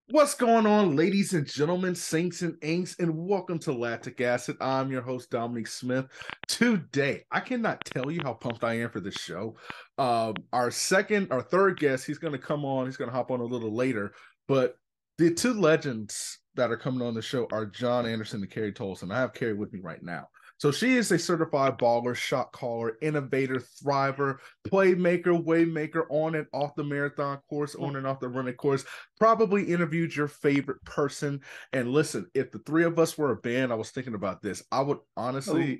What's going on, ladies and gentlemen, saints and ain'ts, and welcome to Lactic Acid. I'm your host, Dominique Smith. Today, I cannot tell you how pumped I am for this show. Our third guest, he's going to come on. He's going to hop on a little later. But the two legends that are coming on the show are John Anderson and Carrie Tollefson. I have Carrie with me right now. So she is a certified baller, shot caller, innovator, thriver, playmaker, waymaker on and off the marathon course, on and off the running course. Probably interviewed your favorite person. And listen, if the three of us were a band, I was thinking about this. I would honestly,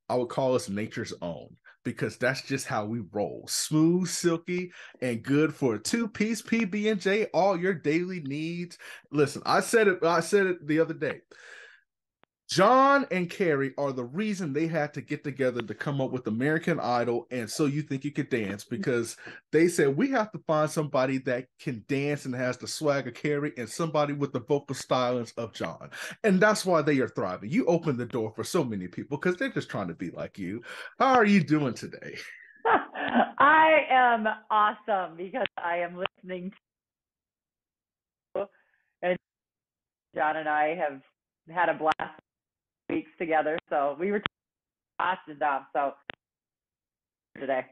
I would call us nature's own because that's just how we roll. Smooth, silky, and good for a two-piece PB&J, all your daily needs. Listen, I said it the other day. John and Carrie are the reason they had to get together to come up with American Idol and So You Think You Could Dance, because they said we have to find somebody that can dance and has the swag of Carrie and somebody with the vocal stylings of John. And that's why they are thriving. You open the door for so many people because they're just trying to be like you. How are you doing today? I am awesome because I am listening to, and John and I have had a blast weeks together. So we were Austin Dom. So today.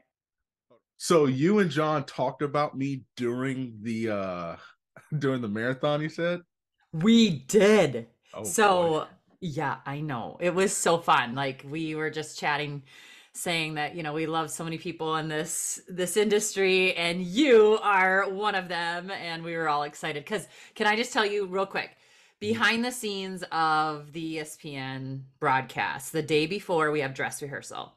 So you and John talked about me during the during the marathon, you said? We did. Oh boy. So, yeah, I know. It was so fun. Like we were just chatting, saying that, we love so many people in this industry and you are one of them, and we were all excited cuz can I just tell you real quick, behind the scenes of the ESPN broadcast, the day before we have dress rehearsal.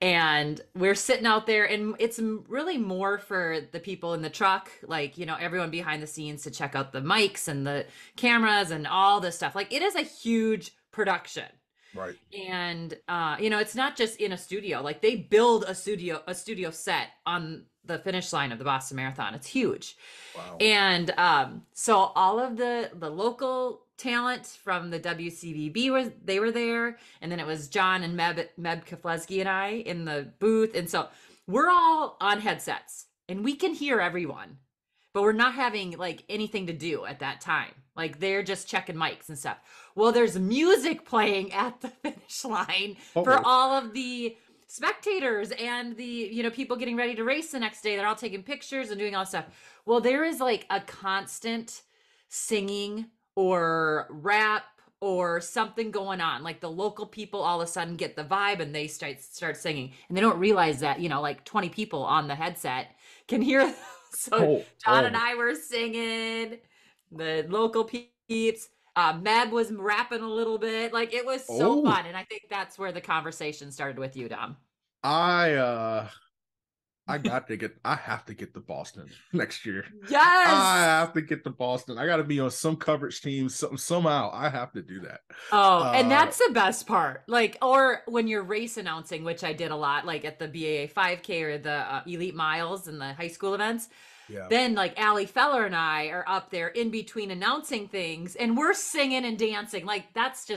And we're sitting out there, and it's really more for the people in the truck, like, everyone behind the scenes to check out the mics and the cameras and all this stuff. Like, it is a huge production. Right. And it's not just in a studio. Like, they build a studio set on the finish line of the Boston Marathon. It's huge. Wow. And so all of the local talent from the WCVB they were there, and then it was John and Meb Keflezgi and I in the booth, and so we're all on headsets and we can hear everyone, but we're not having like anything to do at that time. Like they're just checking mics and stuff. Well, there's music playing at the finish line for all of the spectators and the people getting ready to race the next day. They're all taking pictures and doing all stuff. Well, there is like a constant singing or rap or something going on. Like the local people all of a sudden get the vibe and they start singing, and they don't realize that like 20 people on the headset can hear them. So John and I were singing, the local peeps. Meb was rapping a little bit. Like it was so fun, and I think that's where the conversation started with you, Dom. I have to get to Boston next year. Yes. I have to get to Boston. I got to be on some coverage team. Somehow I have to do that. Oh, and that's the best part. Like, or when you're race announcing, which I did a lot, like at the BAA 5K or the Elite Miles and the high school events. Yeah. Then like Allie Feller and I are up there in between announcing things, and we're singing and dancing. Like that's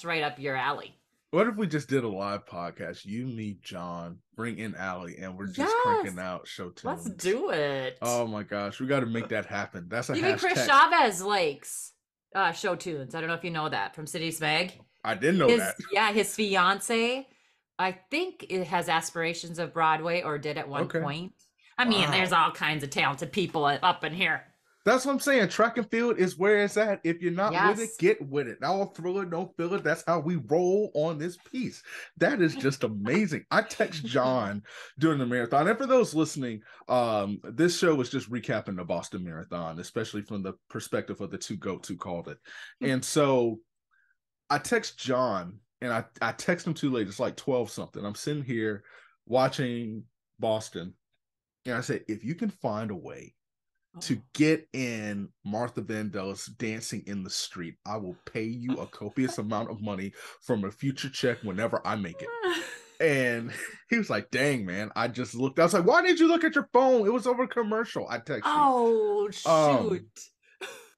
right up your alley. What if we just did a live podcast? You, me, John, bring in Allie, and we're just cranking out show tunes. Let's do it. Oh my gosh, we got to make that happen. That's a even hashtag. Chris Chavez likes show tunes. I don't know if you know that from City Smag. I didn't know that. Yeah, his fiance, I think it has aspirations of Broadway, or did at one point. I mean, there's all kinds of talented people up in here. That's what I'm saying. Track and field is where it's at. If you're not with it, get with it. I'll thrill it, don't feel it. That's how we roll on this piece. That is just amazing. I text John during the marathon. And for those listening, this show was just recapping the Boston Marathon, especially from the perspective of the two goats who called it. And so I text John, and I text him too late. It's like 12 something. I'm sitting here watching Boston. And I said, if you can find a way to get in Martha Vandel's Dancing in the Street, I will pay you a copious amount of money from a future check whenever I make it. And he was like, dang, man, I just looked. I was like, why did you look at your phone? It was over a commercial. I texted you. Oh, shoot.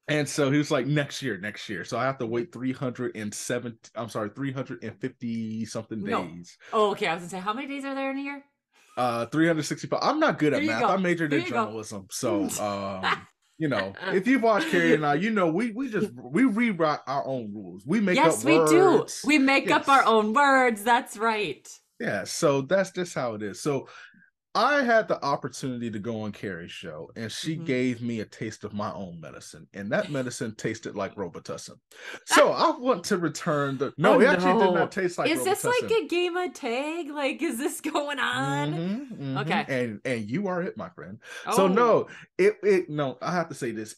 And so he was like, next year. So I have to wait 350 something days. Oh, okay. I was gonna say, how many days are there in a year? 365. I'm not good at math. I majored in journalism. So if you've watched Carrie and I, we rewrite our own rules. We make up Yes, we do. words. We make up our Yes. own words. That's right. Yeah, so that's just how it is. So I had the opportunity to go on Carrie's show, and she Mhm. gave me a taste of my own medicine, and that medicine tasted like Robitussin. So I want to return the. No, Oh it actually did not no. taste like Is this like Robitussin. a game of tag? Like, is this going on? Okay. And you are it, my friend. So Oh. no, no. I have to say this.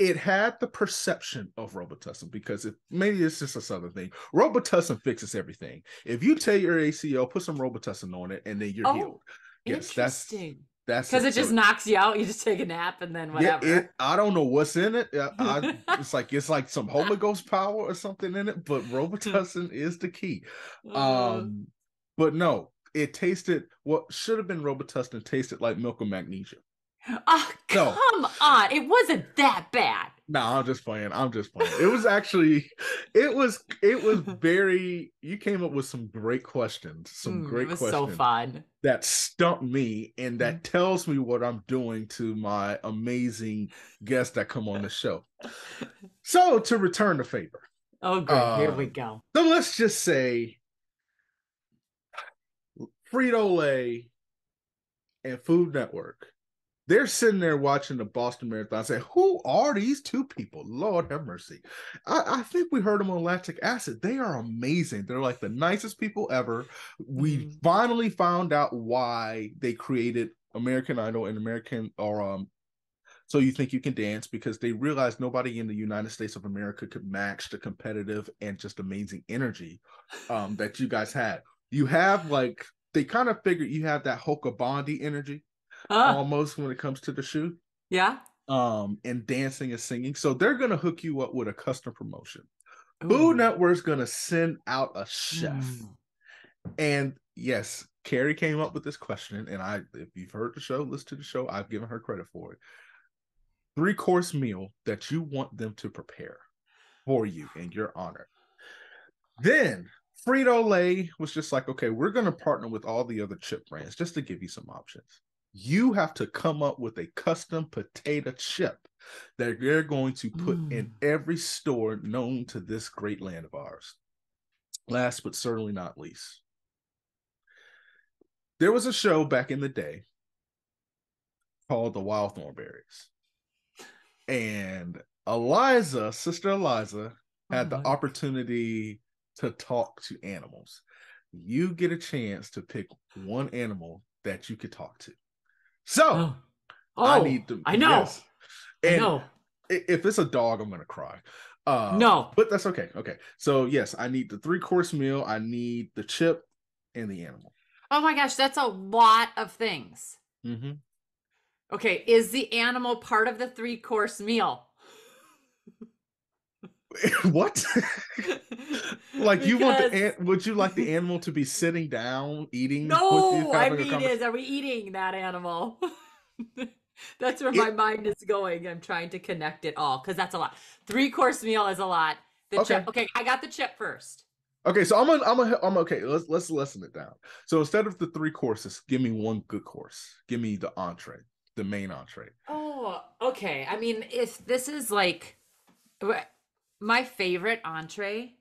It had the perception of Robitussin because maybe it's just a southern thing. Robitussin fixes everything. If you tear your ACL, put some Robitussin on it, and then you're healed. Yes, Interesting. that's Because it. it just knocks you out. You just take a nap and then Yeah, whatever. I don't know what's in it. It's like some Holy Ghost power or something in it, but Robitussin is the key. But no, it tasted what should have been Robitussin tasted like milk and magnesia. Oh, come on. It wasn't that bad. No, I'm just playing. It was actually, it was very, you came up with some great questions, It was so fun. that stumped me and that tells me what I'm doing to my amazing guests that come on the show. So to return the favor. Oh, good. Here we go. So let's just say Frito-Lay and Food Network. They're sitting there watching the Boston Marathon. Say, who are these two people? Lord have mercy. I think we heard them on Lactic Acid. They are amazing. They're like the nicest people ever. We finally found out why they created American Idol and So You Think You Can Dance, because they realized nobody in the United States of America could match the competitive and just amazing energy that you guys had. You have they kind of figured you have that Hoka Bondi energy. Almost when it comes to the shoe. Yeah. And dancing and singing. So they're gonna hook you up with a custom promotion. Ooh. Food Network's gonna send out a chef. And yes, Carrie came up with this question, and if you've heard the show, listen to the show, I've given her credit for it. 3-course meal that you want them to prepare for you in your honor. Then Frito-Lay was just like, okay, we're gonna partner with all the other chip brands just to give you some options. You have to come up with a custom potato chip that they're going to put in every store known to this great land of ours. Last but certainly not least, there was a show back in the day called The Wild Thornberries. And Sister Eliza, had the opportunity to talk to animals. You get a chance to pick one animal that you could talk to. So, I need to. I know. Yes. And I know. If it's a dog, I'm gonna cry. No, but that's okay. Okay, so yes, I need the 3-course meal. I need the chip and the animal. Oh my gosh, that's a lot of things. Okay, is the animal part of the 3-course meal? What? Like you would you like the animal to be sitting down eating? No, I mean, are we eating that animal? That's where my mind is going. I'm trying to connect it all because that's a lot. 3-course meal is a lot. Chip. Okay, I got the chip first. Okay, so I'm okay. Let's lessen it down. So instead of the 3 courses, give me one good course. Give me the entree, the main entree. Oh, okay. I mean, if this is like my favorite entree,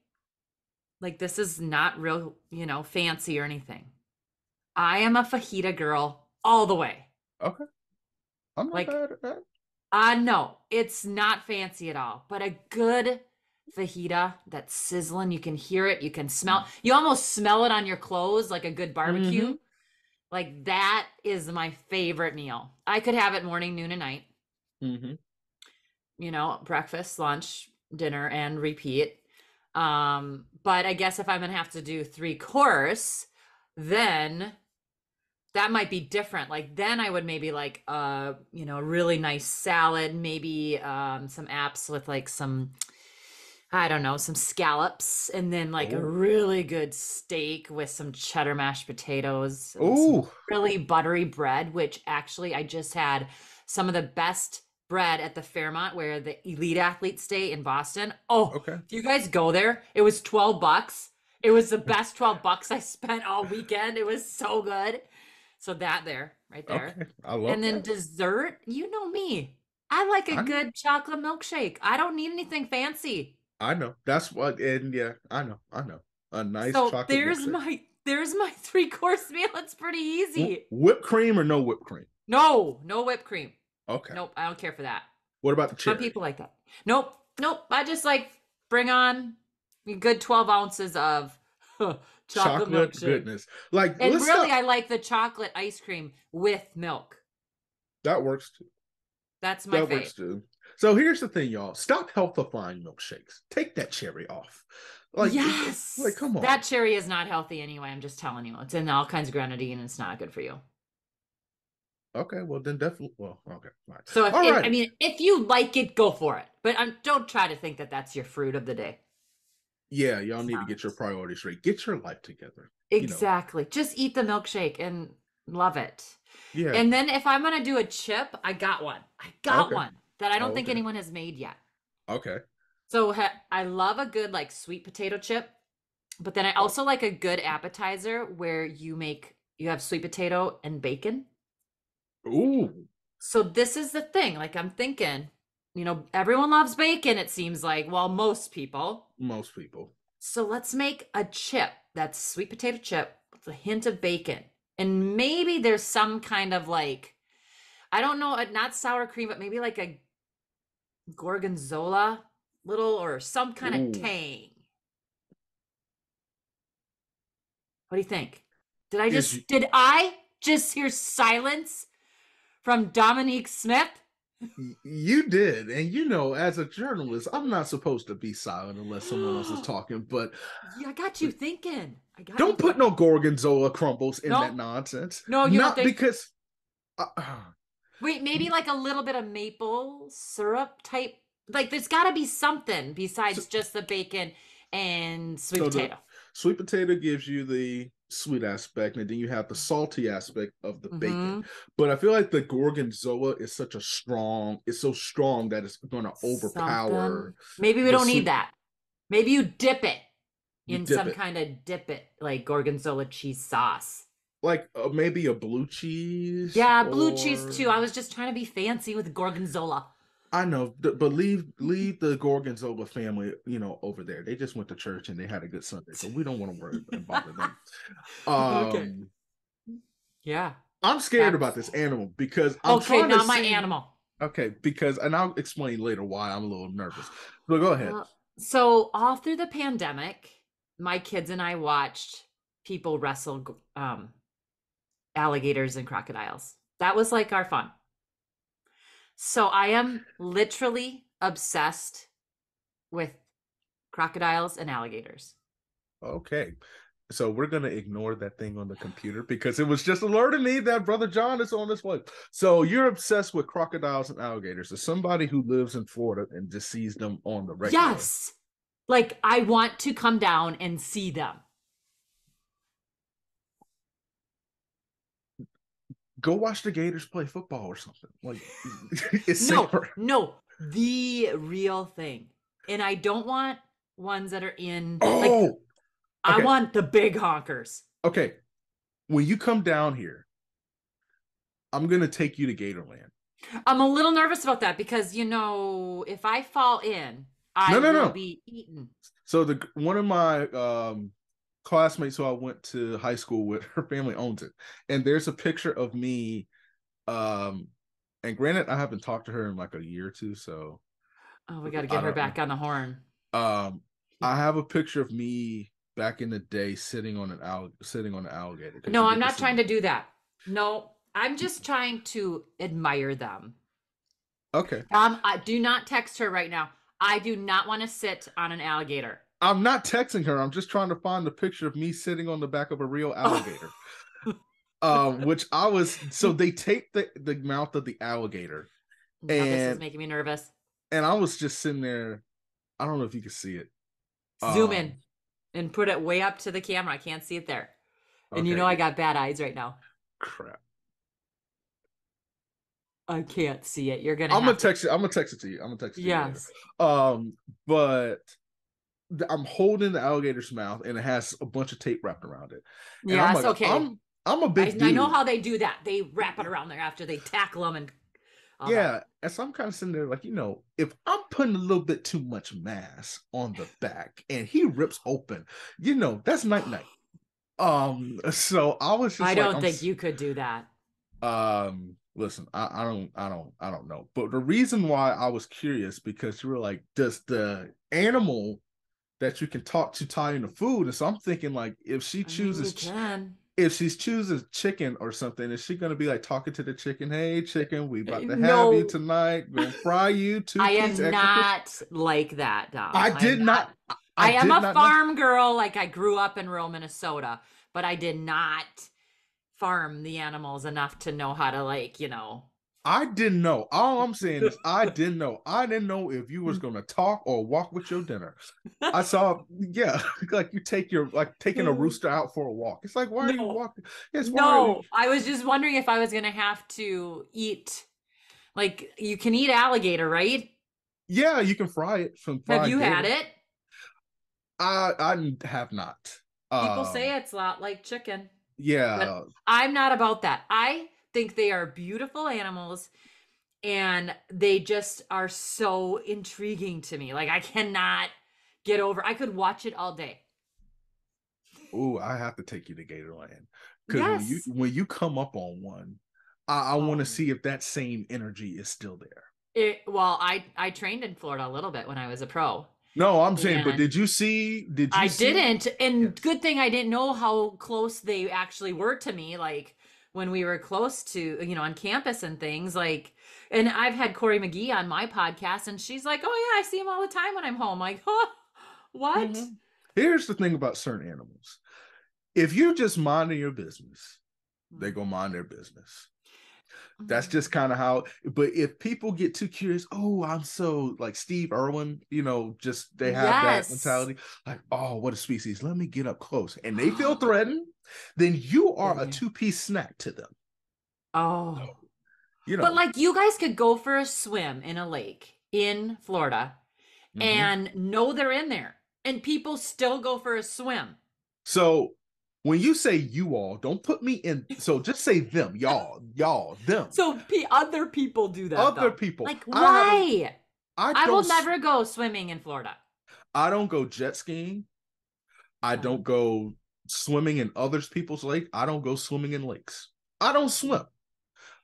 like this is not real, fancy or anything. I am a fajita girl all the way. Okay. I'm not bad at that. No, it's not fancy at all, but a good fajita that's sizzling, you can hear it, you can smell, you almost smell it on your clothes like a good barbecue. Like that is my favorite meal. I could have it morning, noon, and night. Breakfast, lunch, dinner, and repeat. But I guess if I'm gonna have to do 3-course, then that might be different. Like then I would maybe like a really nice salad, maybe some apps with like some, I don't know, some scallops, and then like a really good steak with some cheddar mashed potatoes. Some really buttery bread, which actually I just had some of the best bread at the Fairmont where the elite athletes stay in Boston. If you guys go there, it was $12. It was the best $12 I spent all weekend. It was so good. So that right there. Okay. I love And then dessert, you know me. I like a I know. good chocolate milkshake. I don't need anything fancy. I know. That's what, and yeah, I know. I know. A nice So chocolate milkshake. there's my 3-course meal. It's pretty easy. Whipped cream or no whipped cream? No, no whipped cream. Okay. Nope, I don't care for that. What about the Some cherry? people like that. Nope, nope. I just like bring on a good 12 ounces of chocolate Chocolate milkshake. goodness. Like, And let's really, stop. I like the chocolate ice cream with milk. That works too. That's my That fave. works too. So here's the thing, y'all. Stop healthifying milkshakes. Take that cherry off. Yes. Like, come on. That cherry is not healthy anyway. I'm just telling you. It's in all kinds of grenadine and it's not good for you. Okay, well then definitely. Well, okay, fine. So I mean, if you like it, go for it. But don't try to think that that's your fruit of the day. Yeah, y'all need to get your priorities straight. Get your life together. Exactly. Just eat the milkshake and love it. Yeah. And then if I'm gonna do a chip, I got one. I got one that I don't think anyone has made yet. Okay. So I love a good like sweet potato chip, but then I also like a good appetizer where you have sweet potato and bacon. Ooh. So this is the thing. Like I'm thinking, everyone loves bacon, it seems like. Well, most people. Most people. So let's make a chip that's sweet potato chip with a hint of bacon. And maybe there's some kind of like, I don't know, not sour cream, but maybe like a gorgonzola little or some kind of tang. What do you think? Did I just hear silence from Dominique Smith? You did. And as a journalist, I'm not supposed to be silent unless someone else is talking, but yeah, I got you thinking. Don't put no gorgonzola crumbles in that nonsense. No, you not don't think because wait, maybe like a little bit of maple syrup type. Like there's got to be something besides just the bacon and sweet potato. Sweet potato gives you the sweet aspect, and then you have the salty aspect of the bacon. But I feel like the gorgonzola is so strong that it's going to overpower. Maybe we don't need that. Maybe you dip it in some kind of like gorgonzola cheese sauce. Like maybe a blue cheese. Yeah, blue cheese too. I was just trying to be fancy with gorgonzola. I know, but leave the Gorgonzola family, over there. They just went to church and they had a good Sunday, so we don't want to worry and bother them. Okay. Yeah. I'm scared about this animal because animal. Okay, and I'll explain later why I'm a little nervous. But go ahead. So all through the pandemic, my kids and I watched people wrestle alligators and crocodiles. That was like our fun. So I am literally obsessed with crocodiles and alligators. Okay. So we're going to ignore that thing on the computer because it was just alerting me that Brother John is on this way. So you're obsessed with crocodiles and alligators. As somebody who lives in Florida and just sees them on the regular. Yes. Like I want to come down and see them. Go watch the Gators play football or something. Like it's safer. No, the real thing. And I don't want ones that are in. Okay. I want the big honkers. Okay, when you come down here, I'm gonna take you to Gatorland. I'm a little nervous about that because if I fall in, I will be eaten. So one of my classmates who I went to high school with, her family owns it, and there's a picture of me. And granted, I haven't talked to her in like a year or two, so we got to get her back on the horn. I have a picture of me back in the day sitting on an alligator. No, I'm not trying to do that. No, I'm just trying to admire them. Okay. I do not text her right now. I do not want to sit on an alligator. I'm not texting her. I'm just trying to find the picture of me sitting on the back of a real alligator. Which I was, so they taped the mouth of the alligator. No, this is making me nervous. And I was just sitting there. I don't know if you can see it. Zoom in and put it way up to the camera. I can't see it there. And I got bad eyes right now. Crap. I can't see it. You're I'm gonna text it. I'm gonna text it to you. I'm gonna text it to you later. But I'm holding the alligator's mouth and it has a bunch of tape wrapped around it. And yeah, it's okay. I'm a big dude. I know how they do that. They wrap it around there after they tackle them, and all that. Yeah, and so I'm kind of sitting there like, if I'm putting a little bit too much mass on the back and he rips open, that's night night. So I was I just like, don't think you could do that. listen, I don't know. But the reason why I was curious because you were like, does the animal that you can talk to tie into food? And so I'm thinking like, if she I mean, you chooses can. if she chooses chicken or something, is she gonna be like talking to the chicken? Hey, chicken, we about to have you No, tonight. Gonna fry you two I piece am extra crispy. not like that, Dom. I I am did not. not. I I am did a not know. farm girl. Like I grew up in rural Minnesota, but I did not farm the animals enough to know how to I didn't know. All I'm saying is I didn't know. I didn't know if you was gonna talk or walk with your dinner. I saw, yeah, like you take your like taking a rooster out for a walk. It's like, why are you No, walking? Yes, why are you? no. I was just wondering if I was gonna have to eat. Like you can eat alligator, right? Yeah, you can fry it from Have fried you had gator. it? I have not. People say it's a lot like chicken, but Yeah. I'm not about that. I think they are beautiful animals and they just are so intriguing to me. Like I cannot get over. I could watch it all day. Oh, I have to take you to Gatorland because Yes. when you come up on one, I want to Oh. see if that same energy is still there. Well, I trained in Florida a little bit when I was a pro. No, I'm saying, but And did you I see? didn't. And Yes. good thing I didn't know how close they actually were to me. Like when we were close to, on campus and things. And I've had Corey McGee on my podcast, and she's like, "Oh yeah, I see him all the time when I'm home." Like, huh? What? Mhm. Here's the thing about certain animals. If you just minding your business, they go mind their business. That's just kind of how, but if people get too curious, oh, I'm so like Steve Irwin, just they have that Yes. mentality, like, oh, what a species, let me get up close, and they feel threatened, then you are a Yeah. two-piece snack to them. So, Oh. you But know, like you guys could go for a swim in a lake in Florida mhm. and know they're in there, and people still go for a swim. So when you say you all, don't put me in. So just say them, y'all, them, So other people do that other though. people. Like, why? I I will don't, never go swimming in Florida. I don't go jet skiing. I Uh, don't go swimming in others people's lake. I don't go swimming in lakes. I don't swim.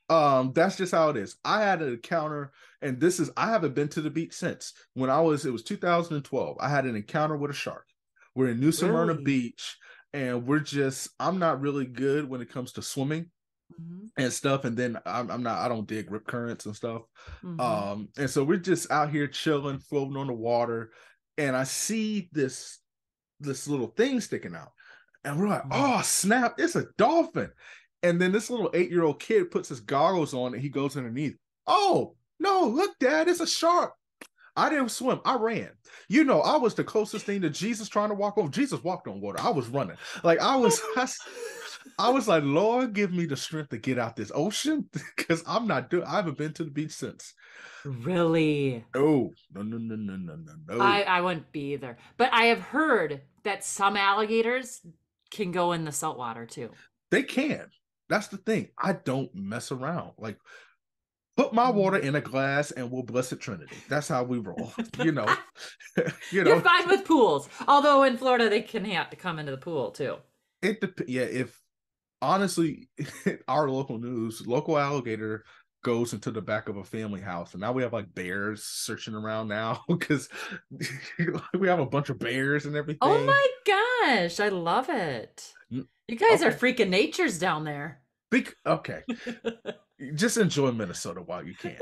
That's just how it is. I had an encounter, and I haven't been to the beach since. It was 2012. I had an encounter with a shark. We're in New Smyrna really? Beach, and I'm not really good when it comes to swimming Hmm. and stuff. And then I don't dig rip currents and stuff. Hmm. And so we're just out here chilling, floating on the water, and I see this little thing sticking out. And we're like, oh, snap, it's a dolphin. And then this little 8-year-old kid puts his goggles on and he goes underneath. Oh, no, look, Dad, it's a shark. I didn't swim. I ran. I was the closest thing to Jesus trying to walk on. Jesus walked on water. I was running. Like I was like, Lord, give me the strength to get out this ocean because I haven't been to the beach since. Really? No, no, no, no, no, no, no, no. I wouldn't be either. But I have heard that some alligators can go in the saltwater too. They can. That's the thing. I don't mess around. Like, put my water Mm. in a glass and we'll bless it Trinity. That's how we roll. you know. you You're know. fine with pools. Although in Florida they can have to come into the pool too. Yeah, if honestly our local alligator goes into the back of a family house, and now we have like bears searching around now because we have a bunch of bears and Oh everything. my gosh, I love it. You guys are Okay. freaking natures down there. Okay. Just enjoy Minnesota while you can.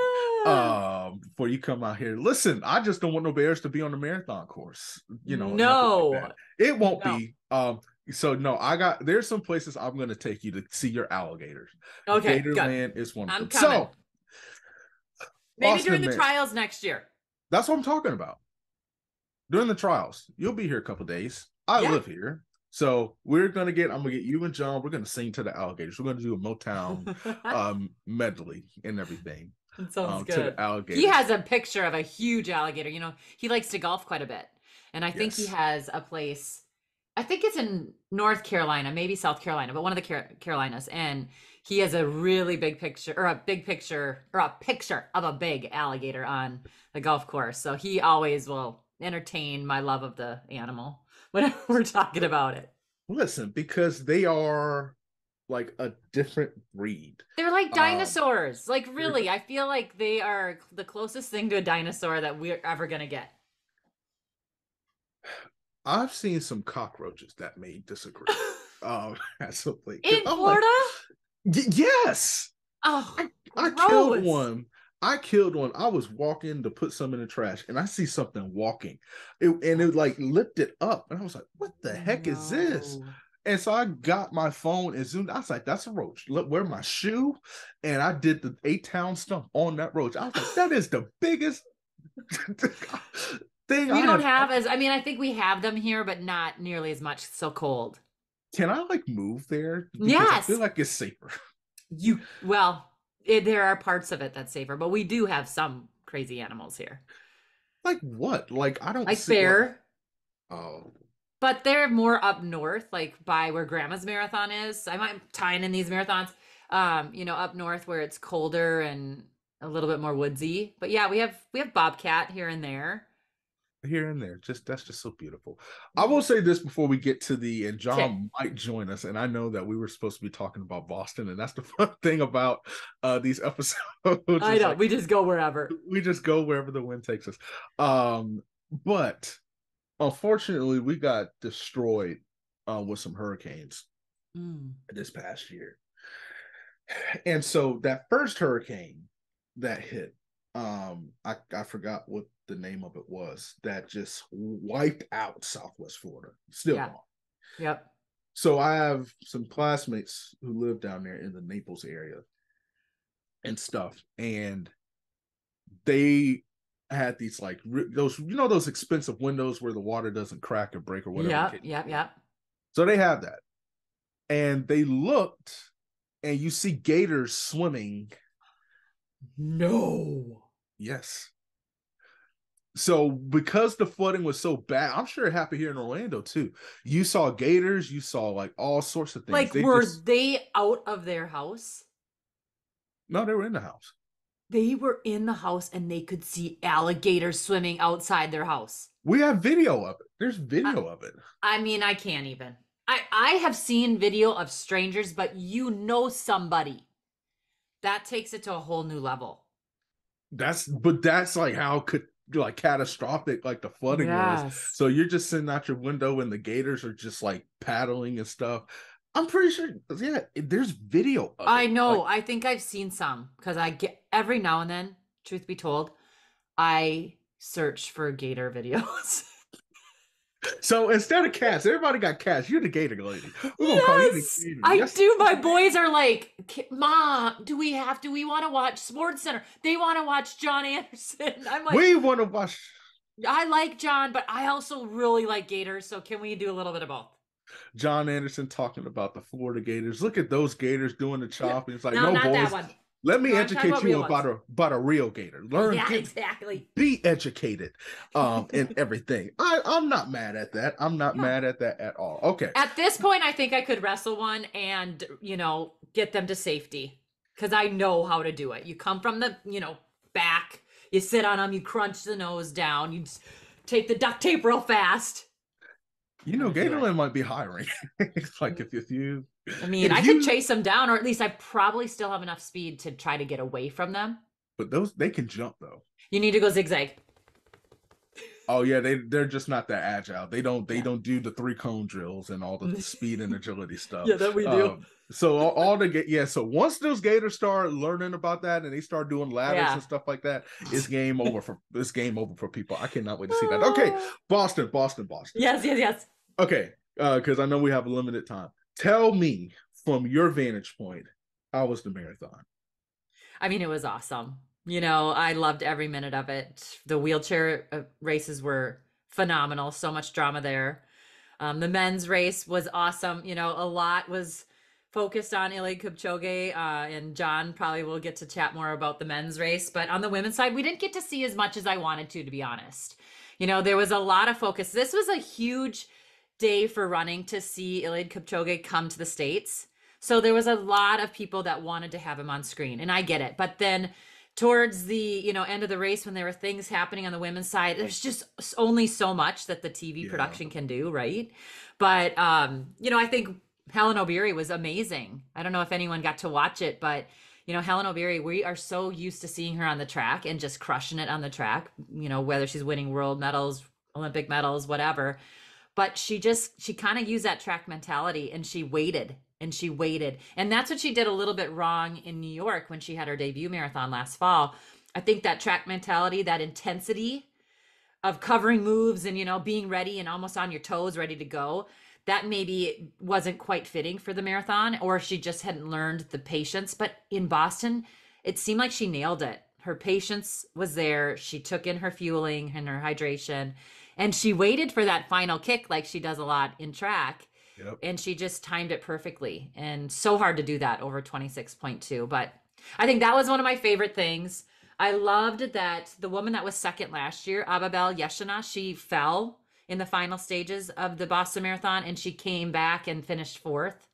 Before you come out here. Listen, I just don't want no bears to be on the marathon course, nothing like No, that. It won't no. be. So no, there's some places I'm gonna take you to see your alligators. Okay, good. Gatorland is one of I'm them. coming. So, Maybe during Austin, the man, trials next year. that's what I'm talking about. During the trials, you'll be here a couple days. I Yeah. live here. So I'm gonna get you and John, we're gonna sing to the alligators. We're gonna do a Motown medley and everything. That sounds To the good. He alligators. has a picture of a huge alligator. He likes to golf quite a bit. And I think he Yes. has a place, I think it's in North Carolina, maybe South Carolina, but one of the Carolinas. And He has a really big picture, or a picture of a big alligator on the golf course. So he always will entertain my love of the animal whenever we're talking about it. Listen, because they are like a different breed. They're like Um, dinosaurs. Like, really, I feel like they are the closest thing to a dinosaur that we're ever going to get. I've seen some cockroaches that may disagree. Absolutely. Because In I'm like, Florida? yes, Oh, I killed gross. one. I killed one. I was walking to put some in the trash, and I see something walking, and it like lifted up, and I was like, "What the heck is this?" No. And so I got my phone and zoomed. I was like, "That's a roach. Look, where my shoe?" And I did the 8 pound stump on that roach. I was like, "That is the biggest thing We I don't have." have as, I mean, I think we have them here, but not nearly as much. So cold. Can I like move there because I feel Yes. like it's safer? Well, there are parts of it that's safer, but we do have some crazy animals here. Like what? Like I don't Like see what. bear, Oh, but they're more up north, like by where grandma's marathon is. I might tie in these marathons, up north where it's colder and a little bit more woodsy. But yeah, we have bobcat here and there. here and there. Just that's just so beautiful. I Mhm. will say this before we get to and Okay. John might join us, and I know that we were supposed to be talking about Boston, and that's the fun thing about these episodes. I Is know, like we just go wherever. we just go wherever the wind takes us. But unfortunately, we got destroyed with some hurricanes Mm. this past year. And so that first hurricane that hit, I forgot what the name of it was, that just wiped out Southwest Florida. Still Yeah. gone. Yep. So I have some classmates who live down there in the Naples area and stuff, and they had these like those those expensive windows where the water doesn't crack or break or whatever the Yep. case Yep. may be. Yep. So they have that, and they looked, and you see gators swimming. No. Yes. So because the flooding was so bad, I'm sure it happened here in Orlando too. You saw gators, you saw like all sorts of things. Like, They were just they out of their house? no, they were in the house. They were in the house and they could see alligators swimming outside their house. We have video of it. There's I, video of it. I mean, I can't even. I have seen video of strangers, but somebody. That takes it to a whole new level. That's like how could like catastrophic like the flooding was. Yes. So you're just sitting out your window and the gators are just like paddling and stuff. I'm pretty sure, yeah, there's video of I it. Like know. I think I've seen some because I get every now and then, truth be told, I search for gator videos. so instead of cats, everybody got cats. You're the gator lady. We're gonna call you the Yes, gator. I Yes. do. My boys are like, Mom, do we want to watch Sports Center? They want to watch John Anderson. I'm like, We want to watch I like John, but I also really like Gators. So can we do a little bit of both? John Anderson talking about the Florida Gators. Look at those gators doing the chopping. It's like, No, no, not that boys, one. let me No, I'm talking educate about you real ones. about a real gator. Learn, Yeah, exactly. be educated, and everything. I'm not mad at that. I'm not Yeah. mad at that at all. Okay. At this point, I think I could wrestle one and, get them to safety because I know how to do it. You come from the, back, you sit on them, you crunch the nose down, you just take the duct tape real fast. Gatorland might be hiring. It's like if you I mean, I could chase them down, or at least I probably still have enough speed to try to get away from them. but those they can jump though. You need to go zigzag. Oh yeah, they're just not that agile. They Yeah. don't do the 3 cone drills and all the speed and agility stuff. Yeah, that we do. So all the yeah. So once those gators start learning about that and they start doing ladders Yeah. and stuff like that, it's game over for people. I cannot wait to see that. Okay, Boston. Yes, yes, yes. Okay, because I know we have a limited time. Tell me from your vantage point, how was the marathon? I mean, it was awesome. I loved every minute of it. The wheelchair races were phenomenal. So much drama there. The men's race was awesome. A lot was focused on Eliud Kipchoge, and John probably will get to chat more about the men's race. But on the women's side, we didn't get to see as much as I wanted to be honest. There was a lot of focus. This was a huge day for running to see Eliud Kipchoge come to the States. So there was a lot of people that wanted to have him on screen, and I get it. But then towards the, end of the race, when there were things happening on the women's side, there's just only so much that the TV production can do, right? But I think Helen Obiri was amazing. I don't know if anyone got to watch it, but Helen Obiri, we are so used to seeing her on the track and just crushing it on the track, whether she's winning world medals, Olympic medals, whatever. But she kind of used that track mentality, and she waited and she waited. And that's what she did a little bit wrong in New York when she had her debut marathon last fall. I think that track mentality, that intensity of covering moves and, being ready and almost on your toes, ready to go, that maybe wasn't quite fitting for the marathon, or she just hadn't learned the patience. But in Boston, it seemed like she nailed it. Her patience was there. She took in her fueling and her hydration, and she waited for that final kick like she does a lot in track. Yep. And she just timed it perfectly. And so hard to do that over 26.2. But I think that was one of my favorite things. I loved that the woman that was second last year, Ababel Yeshina, she fell in the final stages of the Boston Marathon, and she came back and finished fourth.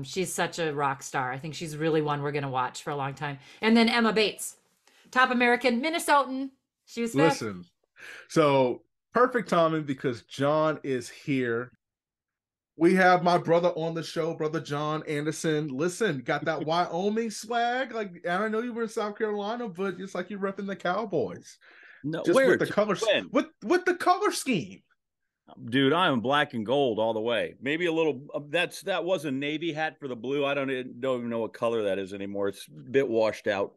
She's such a rock star. I think she's really one we're going to watch for a long time. And then Emma Bates, top American, Minnesotan. She was fifth. Listen, so perfect timing because John is here. We have my brother on the show, brother John Anderson. Listen, got that Wyoming swag. Like, and I know you were in South Carolina, but it's like you're repping the Cowboys. No, just where? with the color, with the color scheme. Dude, I am black and gold all the way. Maybe a little. That was a navy hat for the blue. I don't even know what color that is anymore. It's a bit washed out.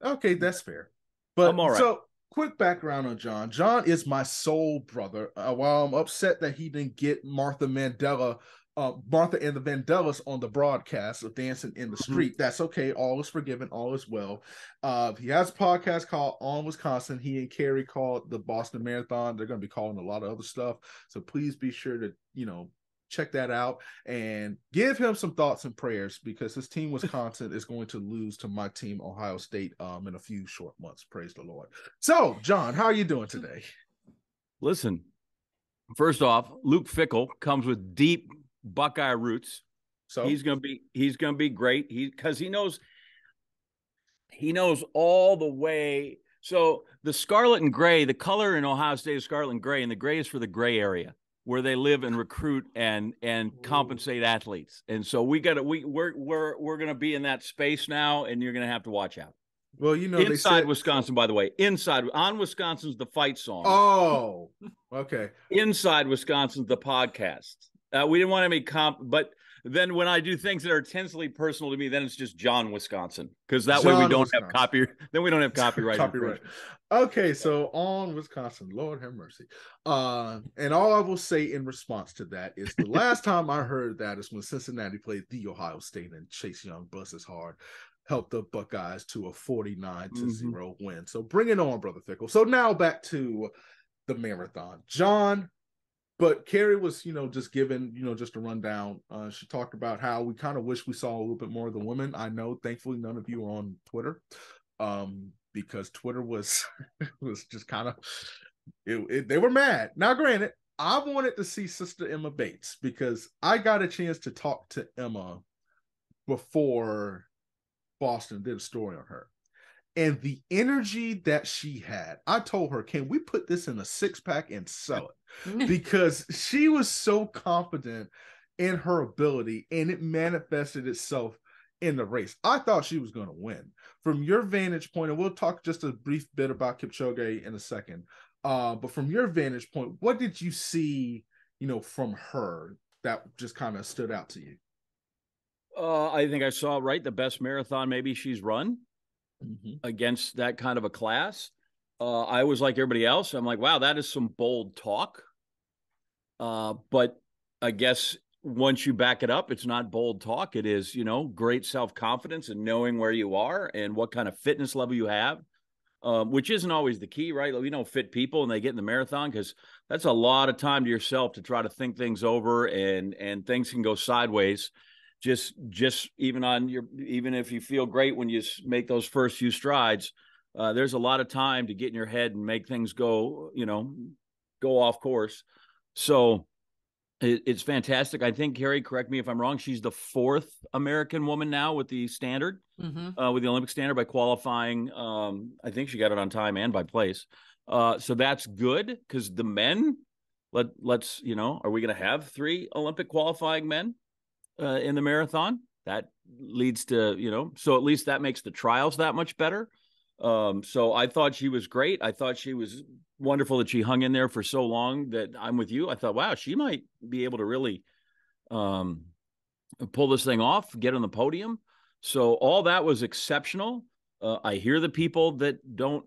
Okay, that's fair. But I'm all right. So, quick background on John. John is my soul brother. While I'm upset that he didn't get Martha and the Vandellas on the broadcast of Dancing in the Street, that's okay. All is forgiven. All is well. He has a podcast called On Wisconsin. He and Carrie called the Boston Marathon. They're going to be calling a lot of other stuff. So please be sure to, check that out and give him some thoughts and prayers because his team Wisconsin is going to lose to my team Ohio State in a few short months. Praise the Lord. So, John, how are you doing today? Listen, first off, Luke Fickell comes with deep Buckeye roots. So he's gonna be great. Because he knows all the way. So the scarlet and gray, the color in Ohio State is scarlet and gray, and the gray is for the gray area where they live and recruit and compensate athletes. And so we're gonna be in that space now, and you're gonna have to watch out. Well, Inside Wisconsin, by the way, on Wisconsin's the fight song. Oh, okay. Inside Wisconsin's the podcast. We didn't want any but then when I do things that are intensely personal to me, then it's just John Wisconsin, because that way we don't have copyright. Then we don't have copyright. Okay, so on Wisconsin, Lord have mercy. And all I will say in response to that is the last time I heard that is when Cincinnati played the Ohio State and Chase Young buses hard, helped the Buckeyes to a 49-0 win. So bring it on, Brother Fickell. So now back to the marathon, John. But Carrie was, just given, just a rundown. She talked about how we kind of wish we saw a little bit more of the women. I know, thankfully, none of you are on Twitter, because Twitter was just kind of, they were mad. Now, granted, I wanted to see Sister Emma Bates because I got a chance to talk to Emma before Boston did a story on her. And the energy that she had, I told her, can we put this in a 6-pack and sell it? Because she was so confident in her ability, and it manifested itself in the race. I thought she was going to win. From your vantage point, and we'll talk just a brief bit about Kipchoge in a second, but from your vantage point, what did you see, from her that just kind of stood out to you? I think I saw the best marathon maybe she's run. Against that kind of a class. I was like everybody else. I'm like, wow, that is some bold talk. But I guess once you back it up, it's not bold talk. It is, great self-confidence and knowing where you are and what kind of fitness level you have, which isn't always the key, right? We know fit people and they get in the marathon because that's a lot of time to yourself to try to think things over and things can go sideways. Just even if you feel great when you make those first few strides, there's a lot of time to get in your head and make things go off course. So It's fantastic. I think, Carrie, correct me if I'm wrong, she's the 4th American woman now with the standard, with the Olympic standard by qualifying. I think she got it on time and by place. So that's good because the men, let's, are we going to have 3 Olympic qualifying men in the marathon? That leads to, so at least that makes the trials that much better. So I thought she was great. I thought she was wonderful that she hung in there for so long. That I'm with you. I thought, wow, she might be able to really pull this thing off, get on the podium. So all that was exceptional. I hear the people that don't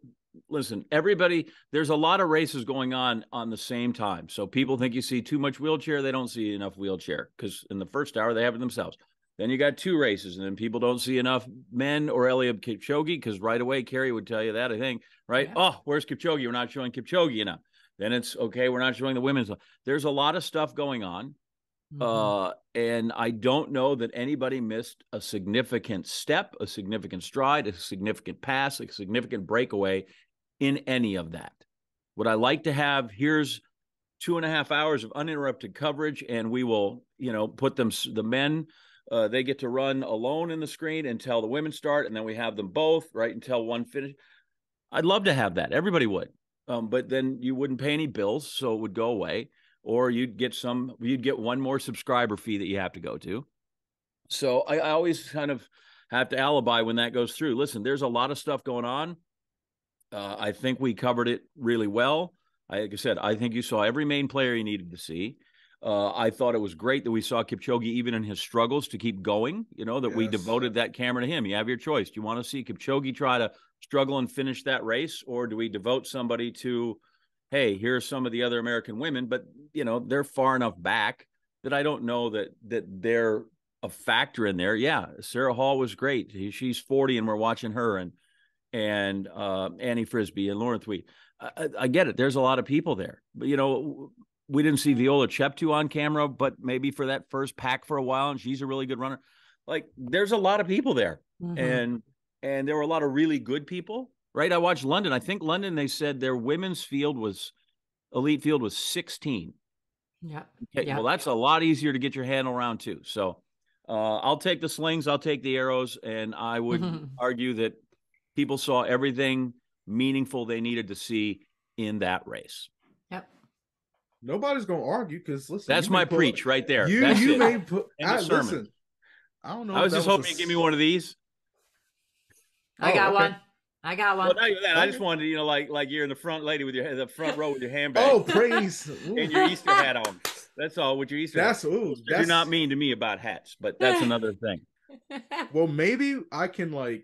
listen. Everybody, there's a lot of races going on the same time. So people think you see too much wheelchair. They don't see enough wheelchair because in the first hour they have it themselves. Then you got 2 races, and then people don't see enough men or Eliud Kipchoge because right away Carrie would tell you that, I think, right? Yeah. Oh, where's Kipchoge? We're not showing Kipchoge enough. Then it's okay, we're not showing the women's. There's a lot of stuff going on, and I don't know that anybody missed a significant step, a significant stride, a significant pass, a significant breakaway in any of that. What I like to have, here's 2.5 hours of uninterrupted coverage, and we will, put them, the men, they get to run alone in the screen until the women start, and then we have them both right until one finish. I'd love to have that. Everybody would, but then you wouldn't pay any bills, so it would go away, or you'd get one more subscriber fee that you have to go to. So I always kind of have to alibi when that goes through. Listen, there's a lot of stuff going on. I think we covered it really well. Like I said, I think you saw every main player you needed to see. I thought it was great that we saw Kipchoge, even in his struggles, to keep going, that we devoted that camera to him. You have your choice. Do you want to see Kipchoge try to struggle and finish that race, or do we devote somebody to, hey, here's some of the other American women, but, they're far enough back that I don't know that they're a factor in there. Yeah, Sarah Hall was great. She's 40 and we're watching her, and Annie Frisbee and Lauren Thweet. I get it. There's a lot of people there, but, we didn't see Viola Cheptu on camera, but maybe for that first pack for a while, and she's a really good runner. Like, there's a lot of people there, and there were a lot of really good people, right? I watched London. I think London, they said their women's elite field was 16. Yeah. Okay, yeah. Well, that's a lot easier to get your handle around too. So I'll take the slings, I'll take the arrows, and I would argue that people saw everything meaningful they needed to see in that race. Yep. Nobody's gonna argue because listen, that's my preach right there. You may put. Listen, I don't know. I was just hoping you'd give me one of these. I got one. Well, not even that. I just wanted to, like you're in the front lady with the front row with your handbag. Oh, praise! And your Easter hat on. That's all. With your Easter hat. You're not mean to me about hats, but that's another thing. Well, maybe I can my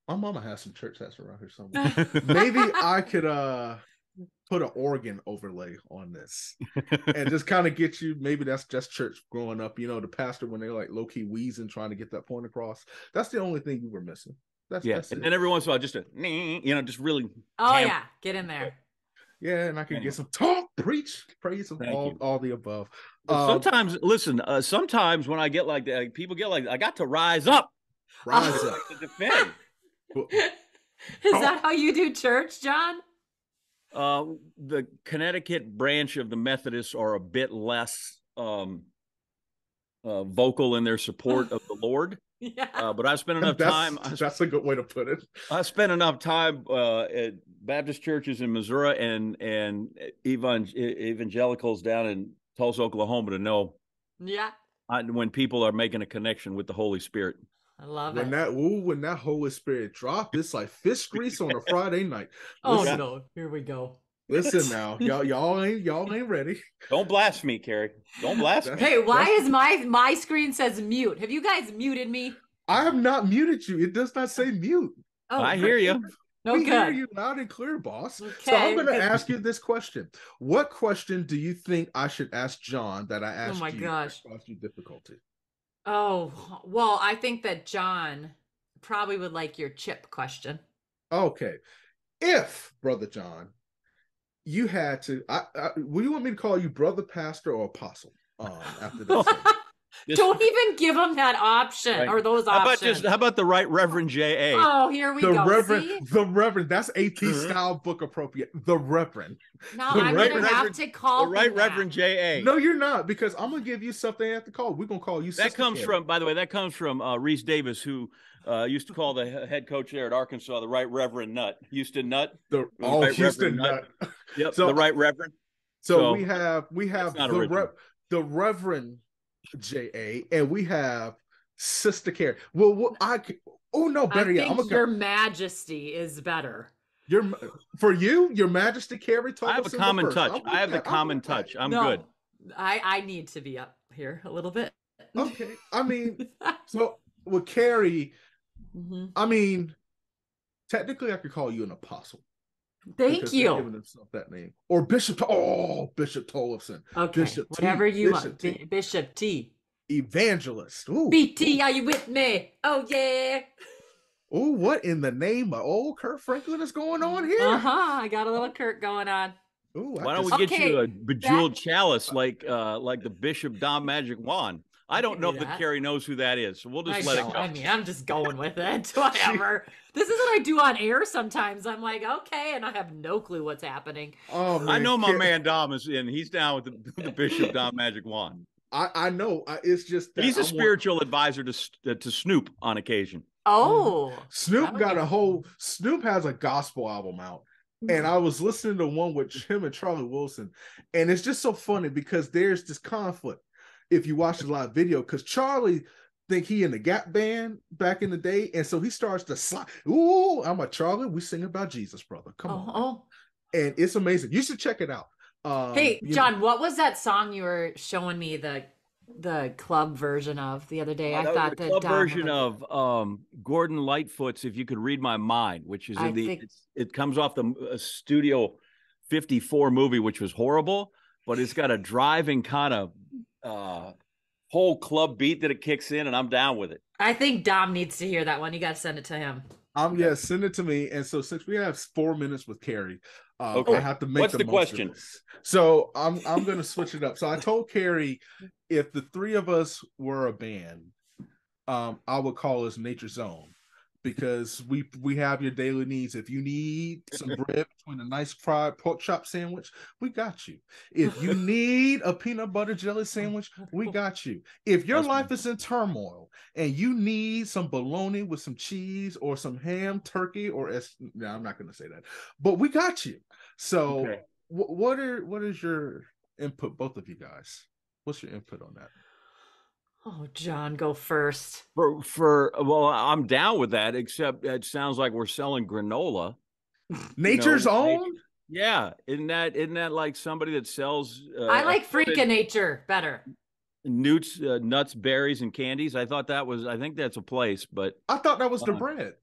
mama has some church hats around here somewhere. Maybe I could put an organ overlay on this and just kind of get you. Maybe that's just church growing up. The pastor when they're low key wheezing trying to get that point across. That's the only thing you were missing. That's and then every once in a while, just just really. Oh yeah, get in there. Yeah, and I can get some talk, preach, praise, all the above. Sometimes, listen. Sometimes when I get like that, people get like, I got to rise up to defend. Is that how you do church, John? The Connecticut branch of the Methodists are a bit less vocal in their support of the Lord. Yeah. But I've spent enough time. That's a good way to put it. I spent enough time at Baptist churches in Missouri and evangelicals down in Tulsa, Oklahoma to know. Yeah. When people are making a connection with the Holy Spirit. I love it. When that Holy Spirit drop, it's like fish grease on a Friday night. Listen, no, here we go. Listen now, y'all ain't ready. Don't blast me, Carrie. Don't blast me. Hey, why is my screen says mute? Have you guys muted me? I have not muted you. It does not say mute. Oh, I hear you. We hear you loud and clear, boss. Okay. So I'm going to ask you this question. What question do you think I should ask John that I asked you? Oh my gosh. Caused you difficulty? Oh, well, I think that John probably would like your chip question. Okay. If, Brother John, you had to, will you want me to call you brother, pastor, or apostle after this? Don't even give them that option Right. or those options. How about the Right Reverend J.A.? Oh, here we The go. Reverend, See? the Reverend. That's AP style book appropriate. The Reverend. Now The I'm Right gonna have to call the Right him Reverend that. J.A. No, you're not, because I'm gonna give you something you have to call. We're gonna call you. That comes from, by the way, that comes from Reese Davis, who used to call the head coach there at Arkansas the Right Reverend Nut. Houston Nut. Right Houston Reverend Nut. Yep, So the Right Reverend. So we have not original. the Reverend J.A. and we have Sister Carrie. Well, better yet, I think Your Majesty is better. Your Majesty Carrie Tollefson. I have a common touch. I have the common touch. I'm good. I need to be up here a little bit. Okay. I mean, so with Carrie, I mean, technically I could call you an apostle. Thank you. Giving himself that name. Or Bishop. Oh, Bishop Tollefson. Okay. Bishop whatever T. you Bishop want. T. Bishop T. Evangelist. Ooh. BT, are you with me? Oh, yeah. Oh, what in the name of old Kurt Franklin is going on here? I got a little Kurt going on. Ooh, why don't we get you a bejeweled chalice like the Bishop Dom Magic Wand? I don't know if Carrie knows who that is, so we'll just let it go. I mean, I'm just going with it. Whatever. This is what I do on air sometimes. I'm like, okay, and I have no clue what's happening. Oh, man. I know my man Dom is in. He's down with the Bishop Dom Magic Wand. I know. It's just that he's a spiritual advisor to Snoop on occasion. Oh, Snoop Snoop has a gospel album out. And I was listening to one with him and Charlie Wilson, and it's just so funny because there's this conflict if you watch the live video, because Charlie think he in the Gap band back in the day, and so he starts to slide. Ooh, I'm like, Charlie, we sing about Jesus, brother. Come on. And it's amazing. You should check it out. Hey, John, what was that song you were showing me the club version of the other day? I thought the club version of Gordon Lightfoot's "If You Could Read My Mind," which is it comes off the Studio 54 movie, which was horrible, but it's got a driving kind of whole club beat that it kicks in, and I'm down with it. I think Dom needs to hear that one. You got to send it to him. Send it to me. And so since we have 4 minutes with Carrie, I have to make What's the question? So I'm going to switch it up. So I told Carrie, if the three of us were a band, I would call us Nature's Own, because we have your daily needs. If you need some bread between a nice fried pork chop sandwich, we got you. If you need a peanut butter jelly sandwich, we got you. If your life is in turmoil and you need some bologna with some cheese or some ham, turkey, no, I'm not going to say that, but we got you. So what is your input, both of you guys? What's your input on that? Oh, John, go first. Well, I'm down with that, except it sounds like we're selling granola. Nature's Own? Yeah. Isn't that like somebody that sells I like Freak of Nature better. Nuts, berries, and candies. I think that's a place, but I thought that was the bread.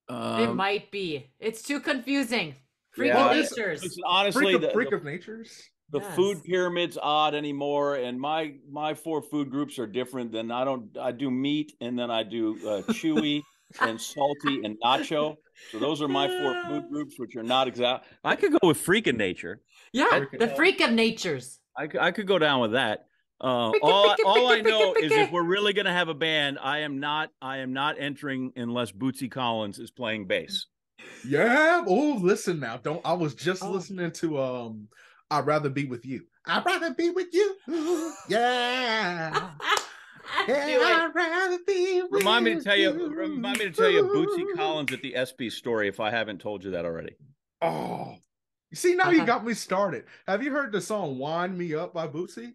It might be. It's too confusing. Freak of Nature's. Honestly, Freak of Nature's. The food pyramid's odd anymore, and my 4 food groups are different. Than I do meat, and then I do chewy and salty and nacho. So those are my 4 food groups, which are not exact. I could go with Freak of Nature. Yeah, the Freak of Nature's. I could go down with that. All I know is if we're really going to have a band, I am not entering unless Bootsy Collins is playing bass. Yeah. Oh, listen now. I was just listening to I'd Rather Be With You. I'd rather be with you. Yeah. I'd rather be with you. Remind me to tell you Bootsy Collins at the SP story if I haven't told you that already. Oh. You see, now you got me started. Have you heard the song Wind Me Up by Bootsy?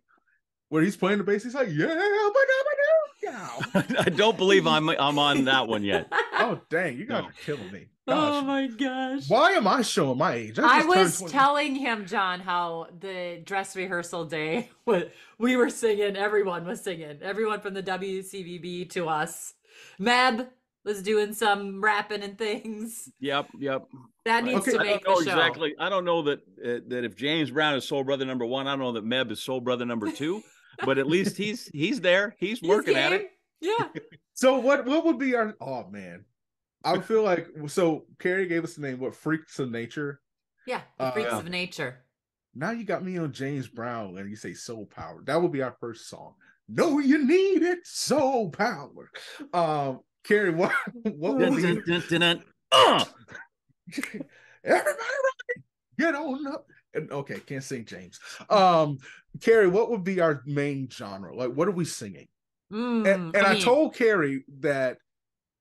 Where he's playing the bass, he's like, yeah, I don't believe I'm on that one yet. Oh, dang, you guys are killing me. Gosh. Oh my gosh. Why am I showing my age? I was telling him, John, how the dress rehearsal day, we were singing, everyone was singing. Everyone from the WCVB to us. Meb was doing some rapping and things. Yep. That needs to make the show. Exactly. I don't know that if James Brown is soul brother number 1, I don't know that Meb is soul brother number 2, but at least he's there. He's working at it. Yeah. So what would be our? Oh man, I feel like Carrie gave us the name. What, Freaks of Nature? Yeah, the Freaks of Nature. Now you got me on James Brown, and you say Soul Power. That would be our first song. know you need it, soul power. Carrie, what would be everybody get on up? And okay, can't sing James. Carrie, what would be our main genre? Like, what are we singing? And I told Carrie that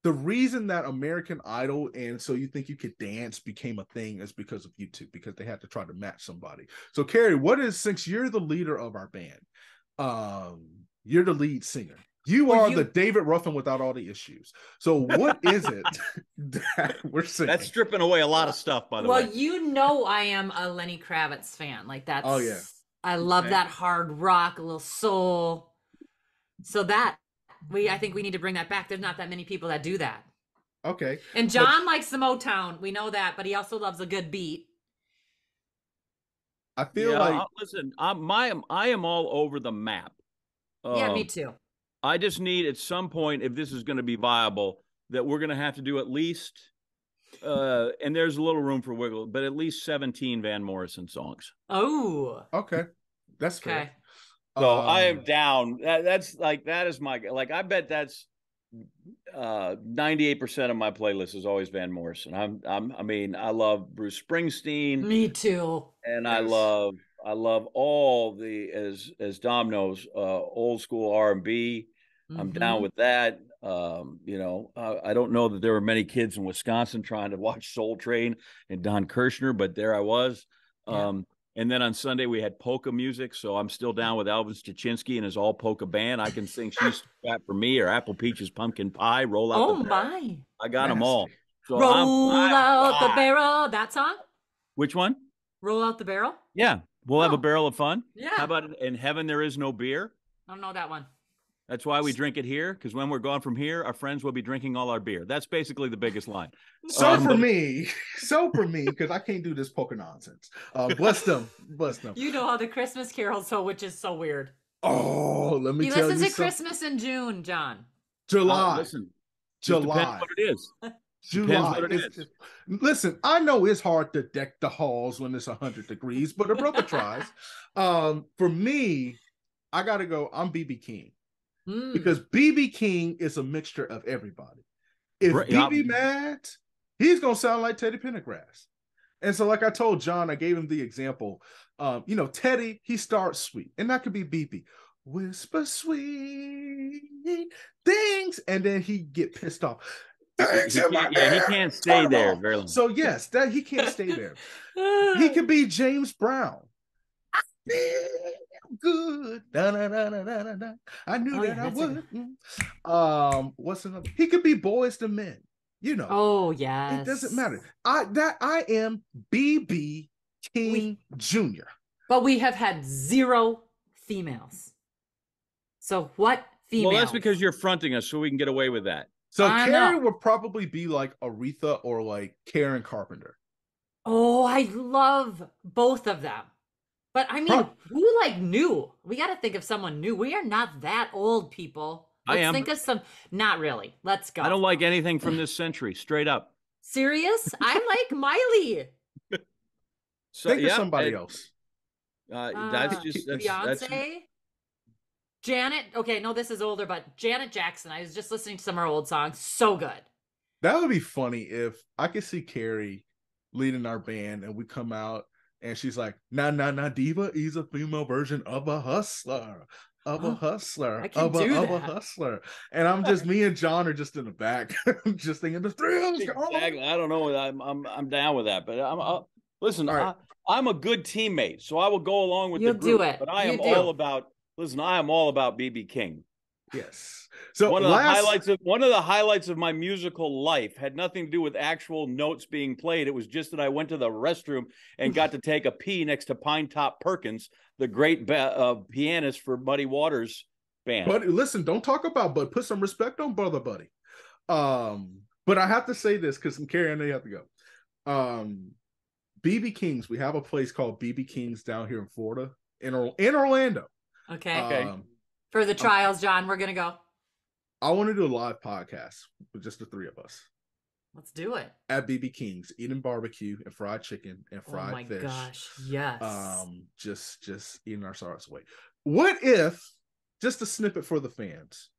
the reason that American Idol and So You Think You Could Dance became a thing is because of YouTube, because they had to try to match somebody. So Carrie, what is, since you're the leader of our band, you're the lead singer. You are the David Ruffin without all the issues. So what is it that we're singing? That's stripping away a lot of stuff, by the way. Well, you know I am a Lenny Kravitz fan. Like that's I love that hard rock, a little soul. So that I think we need to bring that back. There's not that many people that do that. Okay. And John likes the Motown. We know that, but he also loves a good beat. I feel like listen, I am all over the map. Yeah, me too. I just need at some point, if this is going to be viable, that we're going to have to do at least, and there's a little room for wiggle, but at least 17 Van Morrison songs. Oh, okay, that's fair. So I am down. That is my, like, I bet that's 98% of my playlist is always Van Morrison. I mean, I love Bruce Springsteen. Me too. And yes. I love all the, as Dom knows, old school R&B. I'm down with that. You know, I don't know that there were many kids in Wisconsin trying to watch Soul Train and Don Kirshner, but there I was. And then on Sunday we had polka music, so I'm still down with Alvin Stachinski and his all polka band. I can sing "She's Fat for Me" or Apple Peaches Pumpkin Pie. Roll out. Oh my! I got them all. So roll out the barrel. That song. Which one? Roll out the barrel. Yeah, we'll have a barrel of fun. Yeah. How about "In Heaven There Is No Beer"? I don't know that one. That's why we drink it here, because when we're gone from here, our friends will be drinking all our beer. That's basically the biggest line. So for me, because I can't do this polka nonsense. Bless them. You know how the Christmas carols, which is so weird. Oh, let me tell you. He listens to Christmas in June, John. July. July. Depends what it is. July. What it is. Listen, I know it's hard to deck the halls when it's 100 degrees, but a brother tries. For me, I got to go. I'm BB King. Because BB King is a mixture of everybody. If BB mad, he's gonna sound like Teddy Pendergrass. And so, like I told John, I gave him the example. You know, Teddy, he starts sweet, and that could be BB. Whisper sweet things, and then he get pissed off. He can't stay there very long. So yes, that he can't stay there. He could be James Brown. Good. Da, da, da, da, da, da. I knew that I would. What's another? He could be Boys to Men. You know. Oh yes. It doesn't matter. I am BB King Jr. But we have had 0 females. So what females? Well, that's because you're fronting us, so we can get away with that. So Carrie would probably be like Aretha or like Karen Carpenter. Oh, I love both of them. But I mean, who like knew? We got to think of someone new. We are not that old, people. Let's think of some. Not really. Let's go. I don't like anything from this century. Straight up. Serious? I like Miley. Think of somebody else. That's just Beyonce. Janet. Okay, no, this is older, but Janet Jackson. I was just listening to some of her old songs. So good. That would be funny if I could see Carrie leading our band and we come out. And she's like, nah, diva is a female version of a hustler, a hustler. And I'm just, me and John are just in the back, just thinking the thrills. Exactly. I don't know. I'm down with that, but listen. Right. I'm a good teammate, so I will go along with the group. Do it. But I am all about. Listen, I am all about BB King. Yes. So one of the highlights of my musical life had nothing to do with actual notes being played. It was just that I went to the restroom and got to take a pee next to Pine Top Perkins, the great pianist for Muddy Waters band. But listen, don't talk about Bud. Put some respect on Brother Buddy. But I have to say this because Carrie, I know you have to go. BB King's. We have a place called BB King's down here in Florida, in Orlando. Okay. For the trials, John, we're going to go. I want to do a live podcast with just the 3 of us. Let's do it. At BB King's, eating barbecue and fried chicken and fried fish. Oh my gosh, yes. Just eating our sorrows away. What if just a snippet for the fans.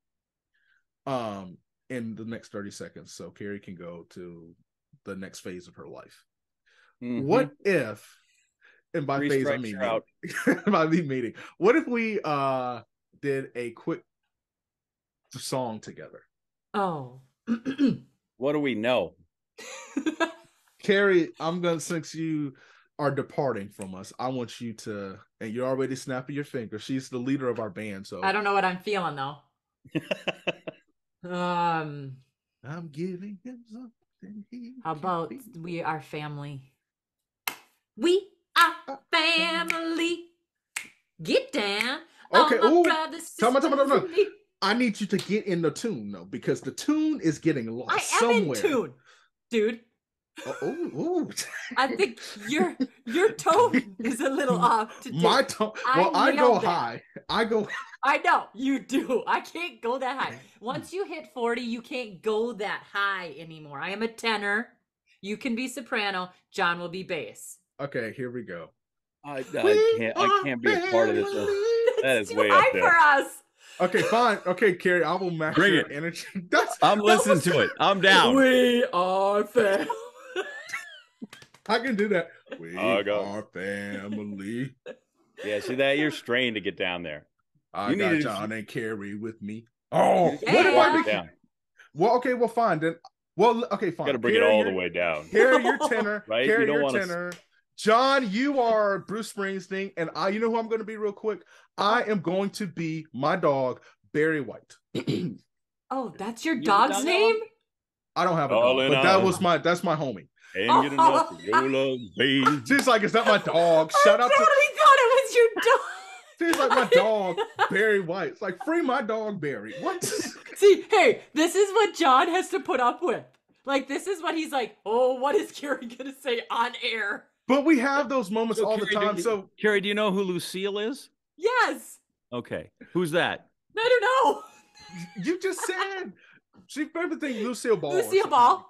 In the next 30 seconds, so Carrie can go to the next phase of her life. Mm-hmm. What if, and by phase I mean meeting, what if we did a quick song together? Oh. What do we know? Carrie, since you are departing from us, I want you to, and you're already snapping your finger. She's the leader of our band, so I don't know what I'm feeling though. I'm giving him something. How about we are family? We are family. Get down. Okay. Oh, tell me. I need you to get in the tune though, because the tune is getting lost somewhere. I am in tune, dude. Oh. I think your tone is a little off today. My tone. Well, I go high. I know you do. I can't go that high. Once you hit 40, you can't go that high anymore. I am a tenor. You can be soprano. John will be bass. Okay, here we go. I can't be a part of this. That is way up there. For us. Okay, fine. Okay, Carrie, I will match your energy. I'm listening to it. I'm down. We are family. I can do that. We are family. Yeah, see that? You're strained to get down there. I got John and Carrie with me. Oh, what do I do? Well, okay, well, fine then. Well, okay, fine. Got to bring it all the way down. Carrie, you're tenor. Right? Carrie, you're tenor. John, you are Bruce Springsteen, and you know who I'm going to be real quick? I am going to be my dog, Barry White. Oh, that's your dog's name? I don't have a dog, but that's my homie. Ain't get enough of your love, baby. She's like, is that my dog? Shout out to. I totally thought it was your dog. She's like, my dog, Barry White. It's like, free my dog, Barry. What? See, hey, this is what John has to put up with. Like, this is what he's like, oh, what is Carrie going to say on air? But we have those moments all the time. Carrie, do you know who Lucille is? Yes. Okay. Who's that? I don't know. You just said. She favorite thing, Lucille Ball. Lucille Ball.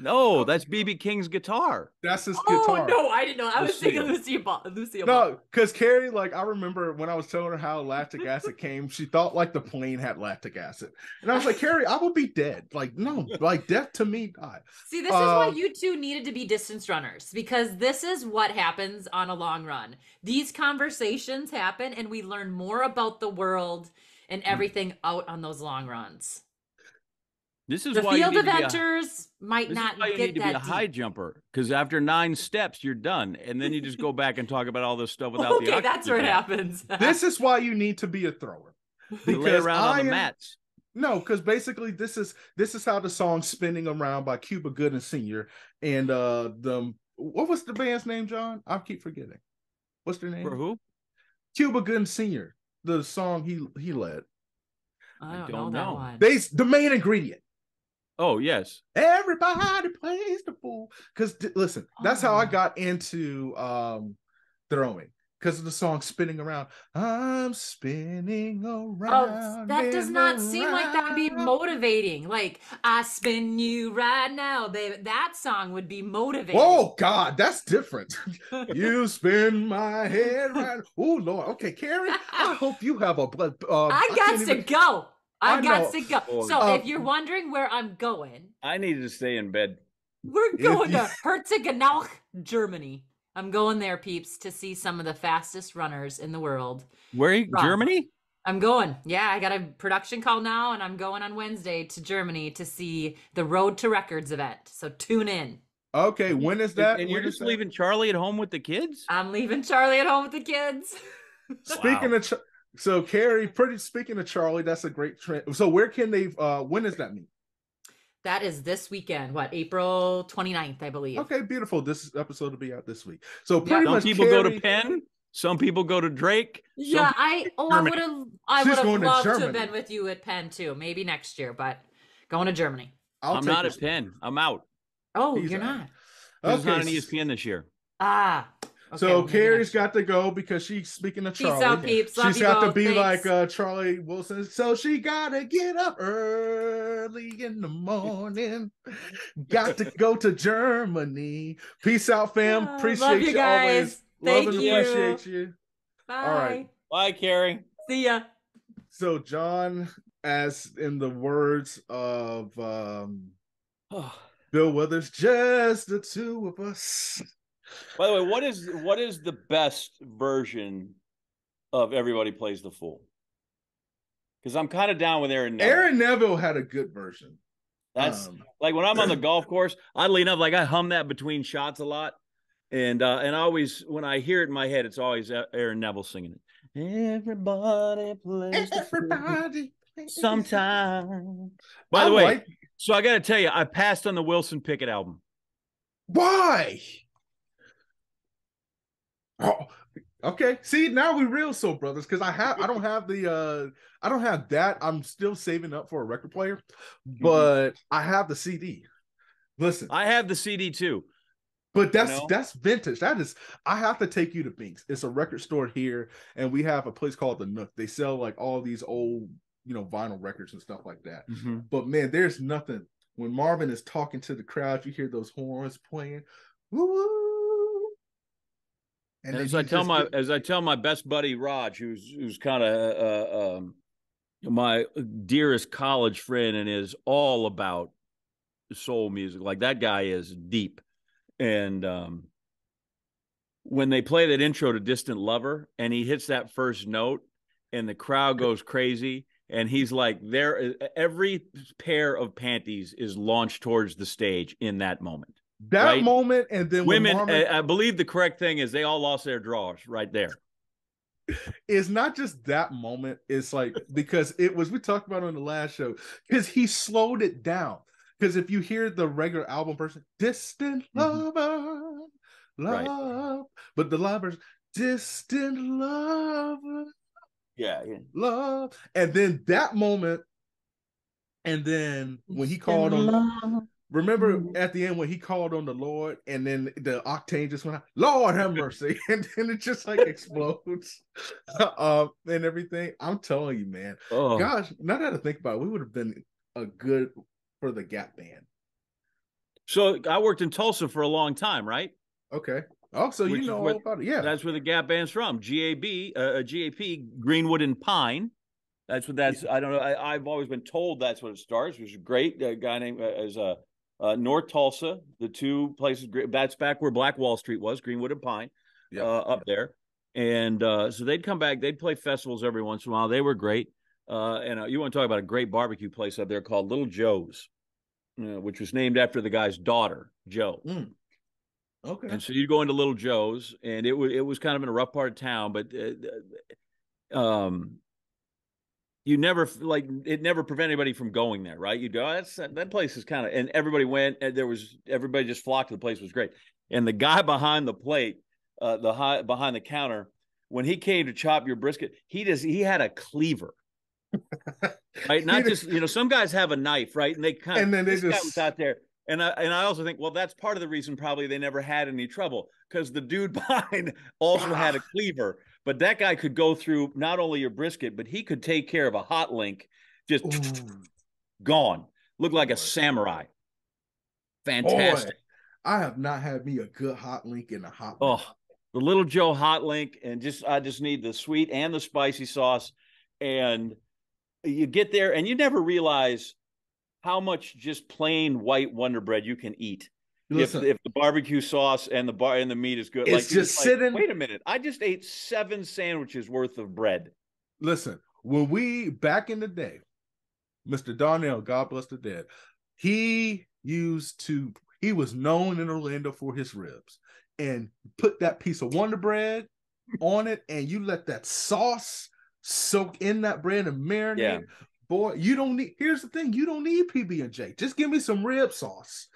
No, that's B.B. King's guitar. That's his guitar. Oh, no, I didn't know. I was thinking Lucille Ball. No, because Carrie, like, I remember when I was telling her how lactic acid came, she thought, like, the plane had lactic acid. And I was like, Carrie, I will be dead. Like, no, like, death to me, die. See, this is why you two needed to be distance runners, because this is what happens on a long run. These conversations happen, and we learn more about the world and everything out on those long runs. This is the why field eventers might not get that deep. You need to be a high jumper, because after 9 steps, you're done, and then you just go back and talk about all this stuff without the oxygen. Okay, that's where it happens. This is why you need to be a thrower. Because lay around on the mats. No, because basically this is how the song "Spinning Around" by Cuba Gooding Sr. and what was the band's name, John? I keep forgetting. What's their name? For who? Cuba Gooding Sr. The song he led. I don't know that one. The main ingredient. Oh, yes. Everybody plays the fool. Because, listen, that's how I got into throwing. Because of the song Spinning Around. I'm spinning around. Oh, that does not seem like that would be motivating. Like, I spin you right now. That song would be motivating. Oh, God, that's different. You spin my head right. Oh, Lord. Okay, Carrie, I hope you have a blood. I got to go. I got to go. So if you're wondering where I'm going. I needed to stay in bed. We're going to Herzogenaurach, Germany. I'm going there, peeps, to see some of the fastest runners in the world. Where are you? Germany? I'm going. Yeah, I got a production call now, and I'm going on Wednesday to Germany to see the Road to Records event. So tune in. Okay, when is that? And you're just leaving Charlie at home with the kids? I'm leaving Charlie at home with the kids. Speaking of... So, Carrie, speaking of Charlie, that's a great trend. So, where can they, when does that meet? That is this weekend. What, April 29th, I believe. Okay, beautiful. This episode will be out this week. So, pretty much some people go to Penn. Some people go to Drake. Yeah, I would have loved to have been with you at Penn, too. Maybe next year, but going to Germany. I'm not at Penn. I'm out. Oh, you're not? It's not an ESPN this year. Ah. Okay, so Carrie's got to go because she's speaking to Charlie. Peace out, peeps. Love she's got to be Thanks. like Charlie Wilson. So she got to get up early in the morning. Got to go to Germany. Peace out, fam. Appreciate love you guys. Always. Thank Love and you. appreciate you. Bye. All right. Bye, Carrie. See ya. So John, as in the words of Bill Withers, just the two of us. By the way, what is the best version of Everybody Plays the Fool? Because I'm kind of down with Aaron Neville. Aaron Neville had a good version. That's like when I'm on the golf course, oddly enough, like I hum that between shots a lot. And always, when I hear it in my head, it's always Aaron Neville singing it. Everybody plays the fool sometime. By the way, so I got to tell you, I passed on the Wilson Pickett album. Why? Oh, okay. See, now we real soul brothers, because I don't have that. I'm still saving up for a record player, but I have the CD. Listen, I have the CD too. But that's vintage. That is, I have to take you to Binks. It's a record store here, and we have a place called the Nook. They sell like all these old, vinyl records and stuff like that. But man, there's nothing. When Marvin is talking to the crowd, you hear those horns playing. Woo! And as I tell my best buddy Raj, who's kind of my dearest college friend and is all about soul music. Like that guy is deep. And when they play that intro to Distant Lover and he hits that first note and the crowd goes crazy and he's like, every pair of panties is launched towards the stage in that moment. That moment, and then women, I believe the correct thing is they all lost their drawers right there. It's not just that moment. It's like, because we talked about it on the last show, because he slowed it down. Because if you hear the regular album version, distant lover, love, right. But the live version, distant lover, love. And then that moment, and then when he called on, remember at the end when he called on the Lord, and then the octane just went out, Lord have mercy, and then it just like explodes, and everything. I'm telling you, man. Gosh, now that I think about it, we would have been a good for the Gap Band. So I worked in Tulsa for a long time, right? Okay. Oh, so you know all about it. Yeah. That's where the Gap Band's from. GAP, Greenwood and Pine. I don't know. I've always been told that's what it starts, which is great. A guy named North Tulsa, the two places. That's back where Black Wall Street was, Greenwood and Pine, up there. And so they'd come back. They'd play festivals every once in a while. They were great. And you want to talk about a great barbecue place up there called Little Joe's, which was named after the guy's daughter, Joe. Okay. And so you'd go into Little Joe's, and it was kind of in a rough part of town, but you never it never prevented anybody from going there, right? You'd go, that place is kind of, and everybody went, and everybody just flocked to the place. It was great. And the guy behind the plate, behind the counter, when he came to chop your brisket, he had a cleaver. Right, not just some guys have a knife, right, and they kind of, and then this guy was out there, and I also think, well, that's part of the reason probably they never had any trouble, because the dude behind also had a cleaver, but that guy could go through not only your brisket, but he could take care of a hot link, just gone, looked like a samurai. Fantastic. Boy, I have not had me a good hot link in a hot. The Little Joe hot link, and I just need the sweet and the spicy sauce, and you get there and you never realize how much just plain white Wonder Bread you can eat. Listen, if the barbecue sauce and the meat is good. It's just sitting. Wait a minute. I just ate 7 sandwiches worth of bread. Listen, when back in the day, Mr. Darnell, God bless the dead, he was known in Orlando for his ribs, and put that piece of Wonder Bread on it, and you let that sauce soak in that bread and marinate. Yeah. Boy, here's the thing, you don't need PB&J. Just give me some rib sauce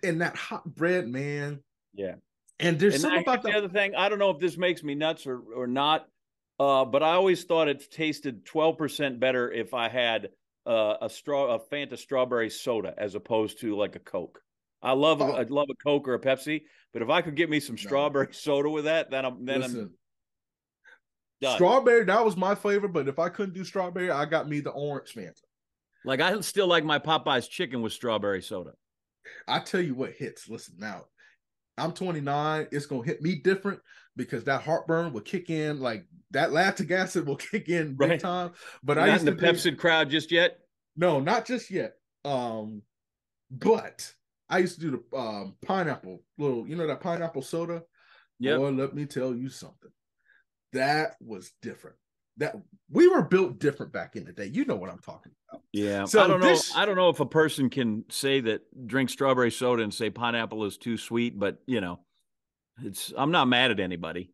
and that hot bread, man. Yeah. And there's something about the other thing. I don't know if this makes me nuts or not, but I always thought it tasted 12% better if I had a Fanta strawberry soda as opposed to like a Coke. I love a Coke or a Pepsi, but if I could get me some strawberry soda with that, then I'm done. Strawberry, that was my flavor, but if I couldn't do strawberry, I got me the orange Fanta. Like, I still like my Popeye's chicken with strawberry soda. I tell you what hits. Listen now, I'm 29. It's gonna hit me different because that heartburn will kick in, like that lactic acid will kick in big time. But You're I not used in the to think, Pepsid crowd just yet. no, not just yet. But I used to do the pineapple little, that pineapple soda. Yep. Boy, let me tell you something. That was different. That we were built different back in the day. You know what I'm talking about. Yeah. So I don't know. I don't know if a person can say that drink strawberry soda and say pineapple is too sweet, but I'm not mad at anybody.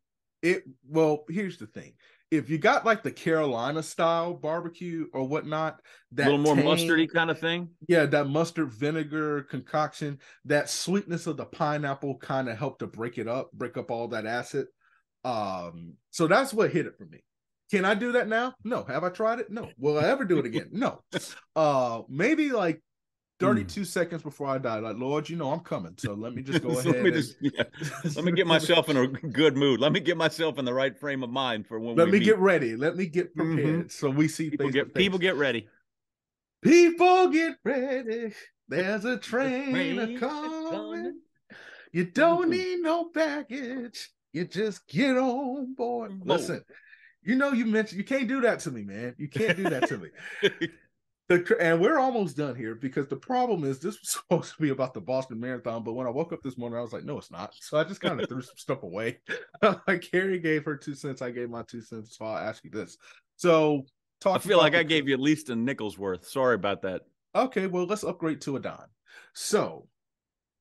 Well, here's the thing. If you got like the Carolina style barbecue or whatnot, A little that more tang, mustardy kind of thing. Yeah, that mustard vinegar concoction, that sweetness of the pineapple kind of helped to break up all that acid. So that's what hit it for me. Can I do that now? No. Have I tried it? No. Will I ever do it again? No. Maybe like 32 seconds before I die, like, Lord, I'm coming. So let me just go ahead let me get myself in a good mood. Let me get myself in the right frame of mind for when let we me meet. get ready. Let me get prepared. So we see people get ready. People get ready. There's a train coming. You don't need no baggage. You just get on board. Listen, you mentioned you can't do that to me, man. You can't do that to me. And we're almost done here because the problem is this was supposed to be about the Boston Marathon, but when I woke up this morning, I was like, no, it's not. So I just kind of threw some stuff away. Carrie gave her 2 cents. I gave my 2 cents. So I'll ask you this. So I feel like I gave you at least a nickel's worth. Sorry about that. Okay, well, let's upgrade to a dime. So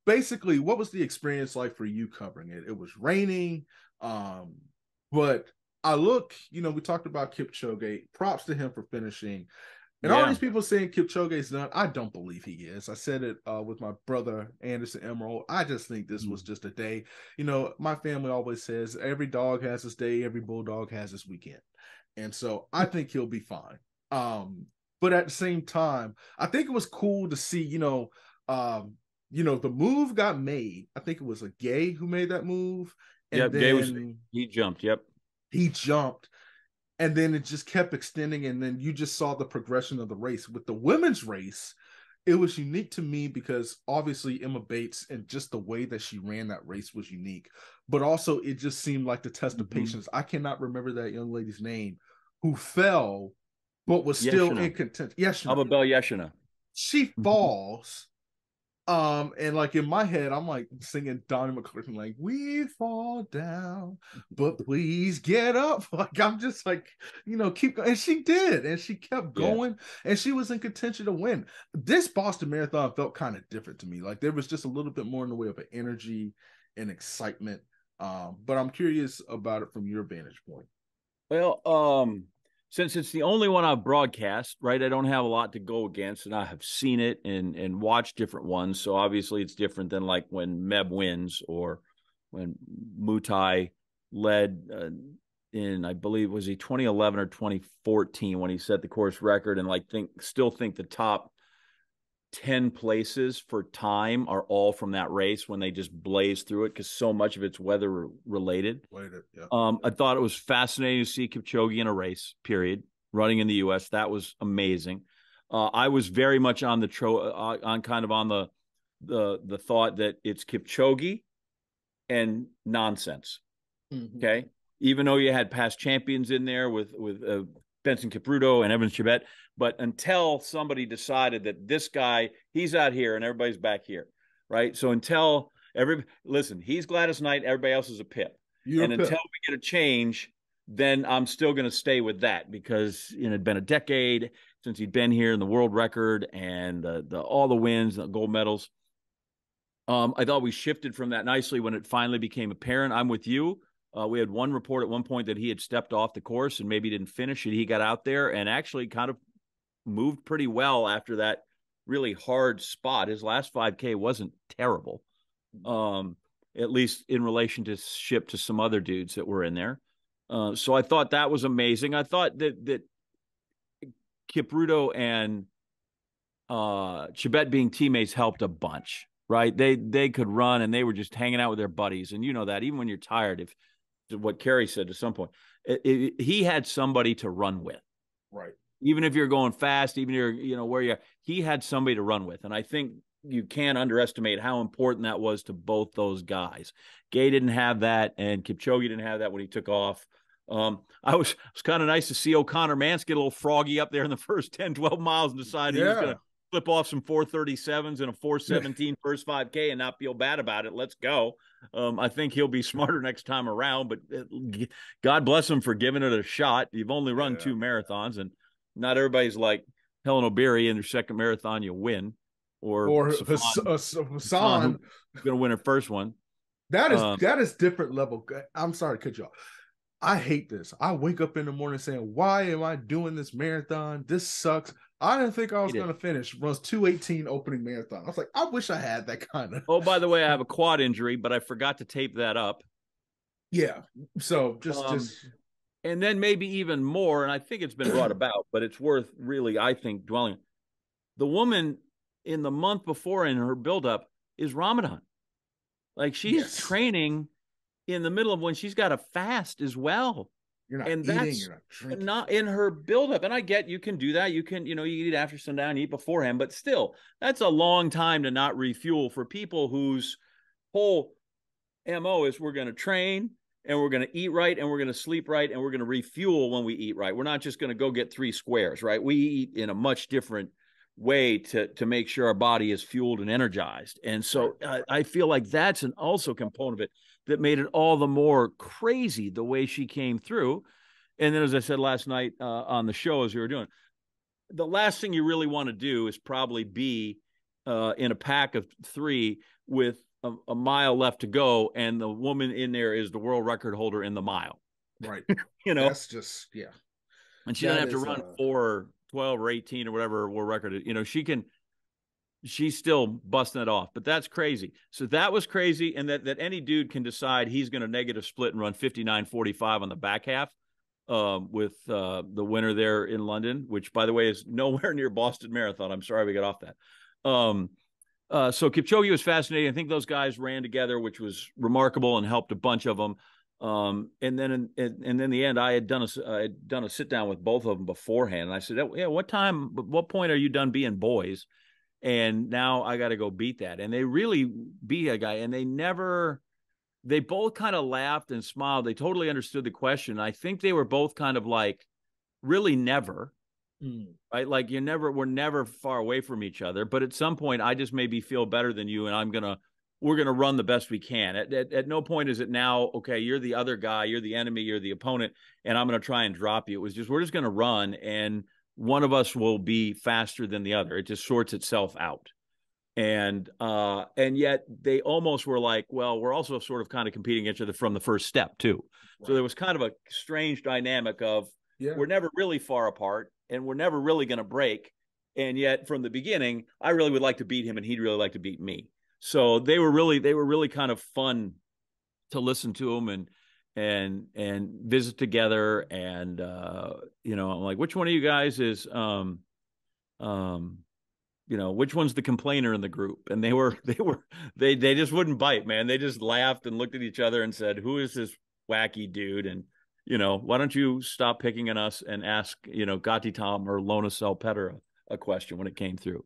basically, what was the experience like for you covering it? It was raining, but I we talked about Kipchoge. Props to him for finishing. And all these people saying Kipchoge's done, I don't believe he is. I said it with my brother, Anderson Emerald. I just think this was just a day. My family always says every dog has his day, every bulldog has his weekend. And so I think he'll be fine. But at the same time, I think it was cool to see, the move got made. I think it was a Gay who made that move. And then he jumped. Yep. He jumped. And then it just kept extending. And then you just saw the progression of the race. With the women's race, it was unique to me because obviously Emma Bates and just the way that she ran that race was unique. But also it just seemed like the test of patience. I cannot remember that young lady's name who fell, but was still in contention. Ababel Yeshina. She falls. And like in my head, I'm like singing Donnie McClurkin, like, we fall down, but please get up. Like, I'm just like, keep going. And she did, and she kept going, and she was in contention to win. This Boston Marathon felt kind of different to me. Like there was just a little bit more in the way of an energy and excitement. But I'm curious about it from your vantage point. Well, since it's the only one I've broadcast, right, I don't have a lot to go against, and I have seen it and watched different ones. So obviously it's different than like when Meb wins or when Mutai led in, I believe, was he 2011 or 2014 when he set the course record, and still think the top 10 places for time are all from that race when they just blaze through it because so much of it's weather related. I thought it was fascinating to see Kipchoge in a race, period, running in the U.S. That was amazing. I was very much on the thought that it's Kipchoge and nonsense. Okay. Even though you had past champions in there with Benson Kipruto and Evans Chibet, but until somebody decided that this guy, he's out here and everybody's back here, right? So until he's Gladys Knight, everybody else is a Pip. Until we get a change, then I'm still going to stay with that because it had been a decade since he'd been here in the world record and all the wins, the gold medals. I thought we shifted from that nicely when it finally became apparent. I'm with you. We had one report at one point that he had stepped off the course and maybe didn't finish it. He got out there and actually kind of moved pretty well after that really hard spot. His last 5K wasn't terrible, at least in relationship to some other dudes that were in there. So I thought that was amazing. I thought that Kipruto and Chibet being teammates helped a bunch, right? They could run and they were just hanging out with their buddies. And you know that even when you're tired, if what Carrie said to some point, he had somebody to run with, right? Even if you're going fast, even if you're, where you're, he had somebody to run with. And I think you can't underestimate how important that was to both those guys. Gay didn't have that, and Kipchoge didn't have that when he took off. It was kind of nice to see O'Connor Mance get a little froggy up there in the first 10, 12 miles and decide he was going to flip off some 4:37s and a 4:17 first 5K and not feel bad about it. Let's go. I think he'll be smarter next time around, but God bless him for giving it a shot. You've only run 2 marathons, and not everybody's like Helen O'Beary in their second marathon, you win. Or Hassan going to win her first one. That is different level. I'm sorry to cut you off. I hate this. I wake up in the morning saying, why am I doing this marathon? This sucks. I didn't think I was going to finish. Runs 2:18 opening marathon. I was like, I wish I had that kind of. Oh, by the way, I have a quad injury, but I forgot to tape that up. Yeah. So just. And then maybe even more, and I think it's been brought about, but it's worth really, I think, dwelling. The woman in the month before in her buildup is Ramadan. Like she's training in the middle of when she's got to fast as well. You're not eating, you're not drinking. Not in her buildup. And I get you can do that. You can, you eat after sundown, you eat beforehand, but still, that's a long time to not refuel for people whose whole MO is we're going to train and we're going to eat right and we're going to sleep right and we're going to refuel when we eat right. We're not just going to go get 3 squares, right? We eat in a much different way to make sure our body is fueled and energized. And so I feel like that's an also component of it that made it all the more crazy the way she came through. And then, as I said last night on the show, as we were doing, the last thing you really want to do is probably be in a pack of 3 with a mile left to go. And the woman in there is the world record holder in the mile. Right. That's just, And she doesn't have to run 4, 12 or 18 or whatever world record. She's still busting it off, but that's crazy. So that was crazy. And that any dude can decide he's going to negative split and run 59:45 on the back half with the winner there in London, which by the way is nowhere near Boston Marathon. I'm sorry we got off that. So Kipchoge was fascinating. I think those guys ran together, which was remarkable and helped a bunch of them. And then in the end, I had done a sit down with both of them beforehand. And I said, what point are you done being boys? And now I got to go beat that. And they really beat a guy, and they both kind of laughed and smiled. They totally understood the question. I think they were both kind of like, really never, right? Like we're never far away from each other, but at some point I just maybe feel better than you. And we're going to run the best we can. At no point is it now, okay, you're the other guy, you're the enemy, you're the opponent, and I'm going to try and drop you. It was just, we're just going to run, and one of us will be faster than the other. It just sorts itself out. And yet they almost were like, well, we're also sort of kind of competing against each other from the first step too. Right. So there was kind of a strange dynamic of we're never really far apart and we're never really going to break. And yet from the beginning, I really would like to beat him and he'd really like to beat me. So they were really kind of fun to listen to them and visit together. And, I'm like, which one of you guys is, which one's the complainer in the group? And they just wouldn't bite, man. They just laughed and looked at each other and said, who is this wacky dude? And, why don't you stop picking on us and ask, Gatti Tom or Lona Salpeter a question when it came through.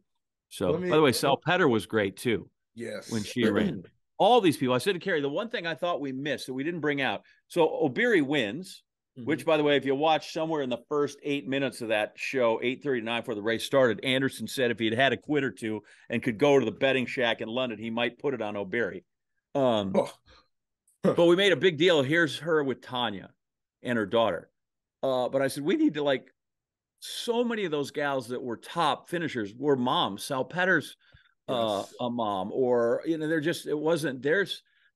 So by the way, Salpeter was great too. Yes. When she ran. All these people, I said to Carrie, the one thing I thought we missed that we didn't bring out. So O'Beary wins, which, by the way, if you watch somewhere in the first 8 minutes of that show, 8:39 before the race started, Anderson said if he'd had a quid or two and could go to the betting shack in London, he might put it on O'Beary. But we made a big deal. Here's her with Tanya and her daughter. But I said, we need to so many of those gals that were top finishers were moms. Salpeter's a mom, or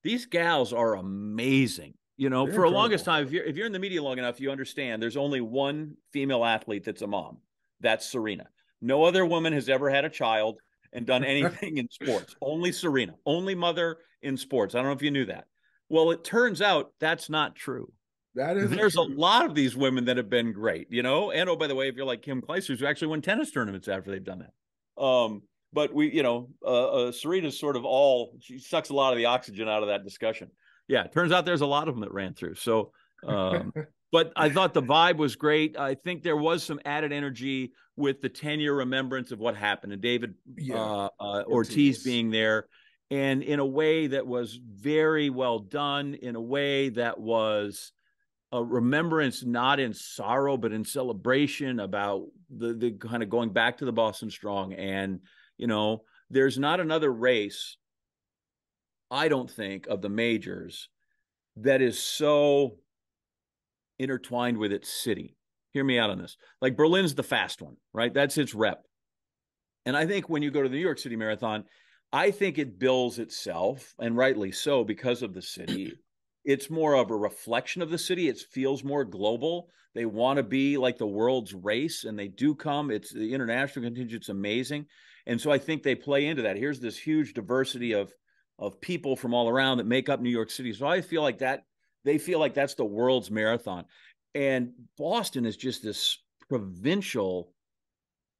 these gals are amazing. For the longest time, if you're in the media long enough, you understand there's only one female athlete that's a mom. That's Serena. No other woman has ever had a child and done anything in sports. Only Serena, only mother in sports. I don't know if you knew that. Well, it turns out that's not true. There's a lot of these women that have been great, And oh, by the way, if you're like Kim Clijsters, who actually win tennis tournaments after they've done that. But Serena's sort of she sucks a lot of the oxygen out of that discussion. Yeah, it turns out there's a lot of them that ran through. So, But I thought the vibe was great. I think there was some added energy with the 10-year remembrance of what happened, and David Ortiz being there, and in a way that was very well done, in a way that was a remembrance, not in sorrow, but in celebration about the kind of going back to the Boston Strong. And, there's not another race, I don't think, of the majors that is so intertwined with its city. Hear me out on this. Like Berlin's the fast one, right? That's its rep. And I think when you go to the New York City Marathon, I think it bills itself, and rightly so, because of the city. It's more of a reflection of the city. It feels more global. They want to be like the world's race, and they do come. It's the international contingent's amazing. And so I think they play into that. Here's this huge diversity of people from all around that make up New York City. So I feel like that they feel like that's the world's marathon. And Boston is just this provincial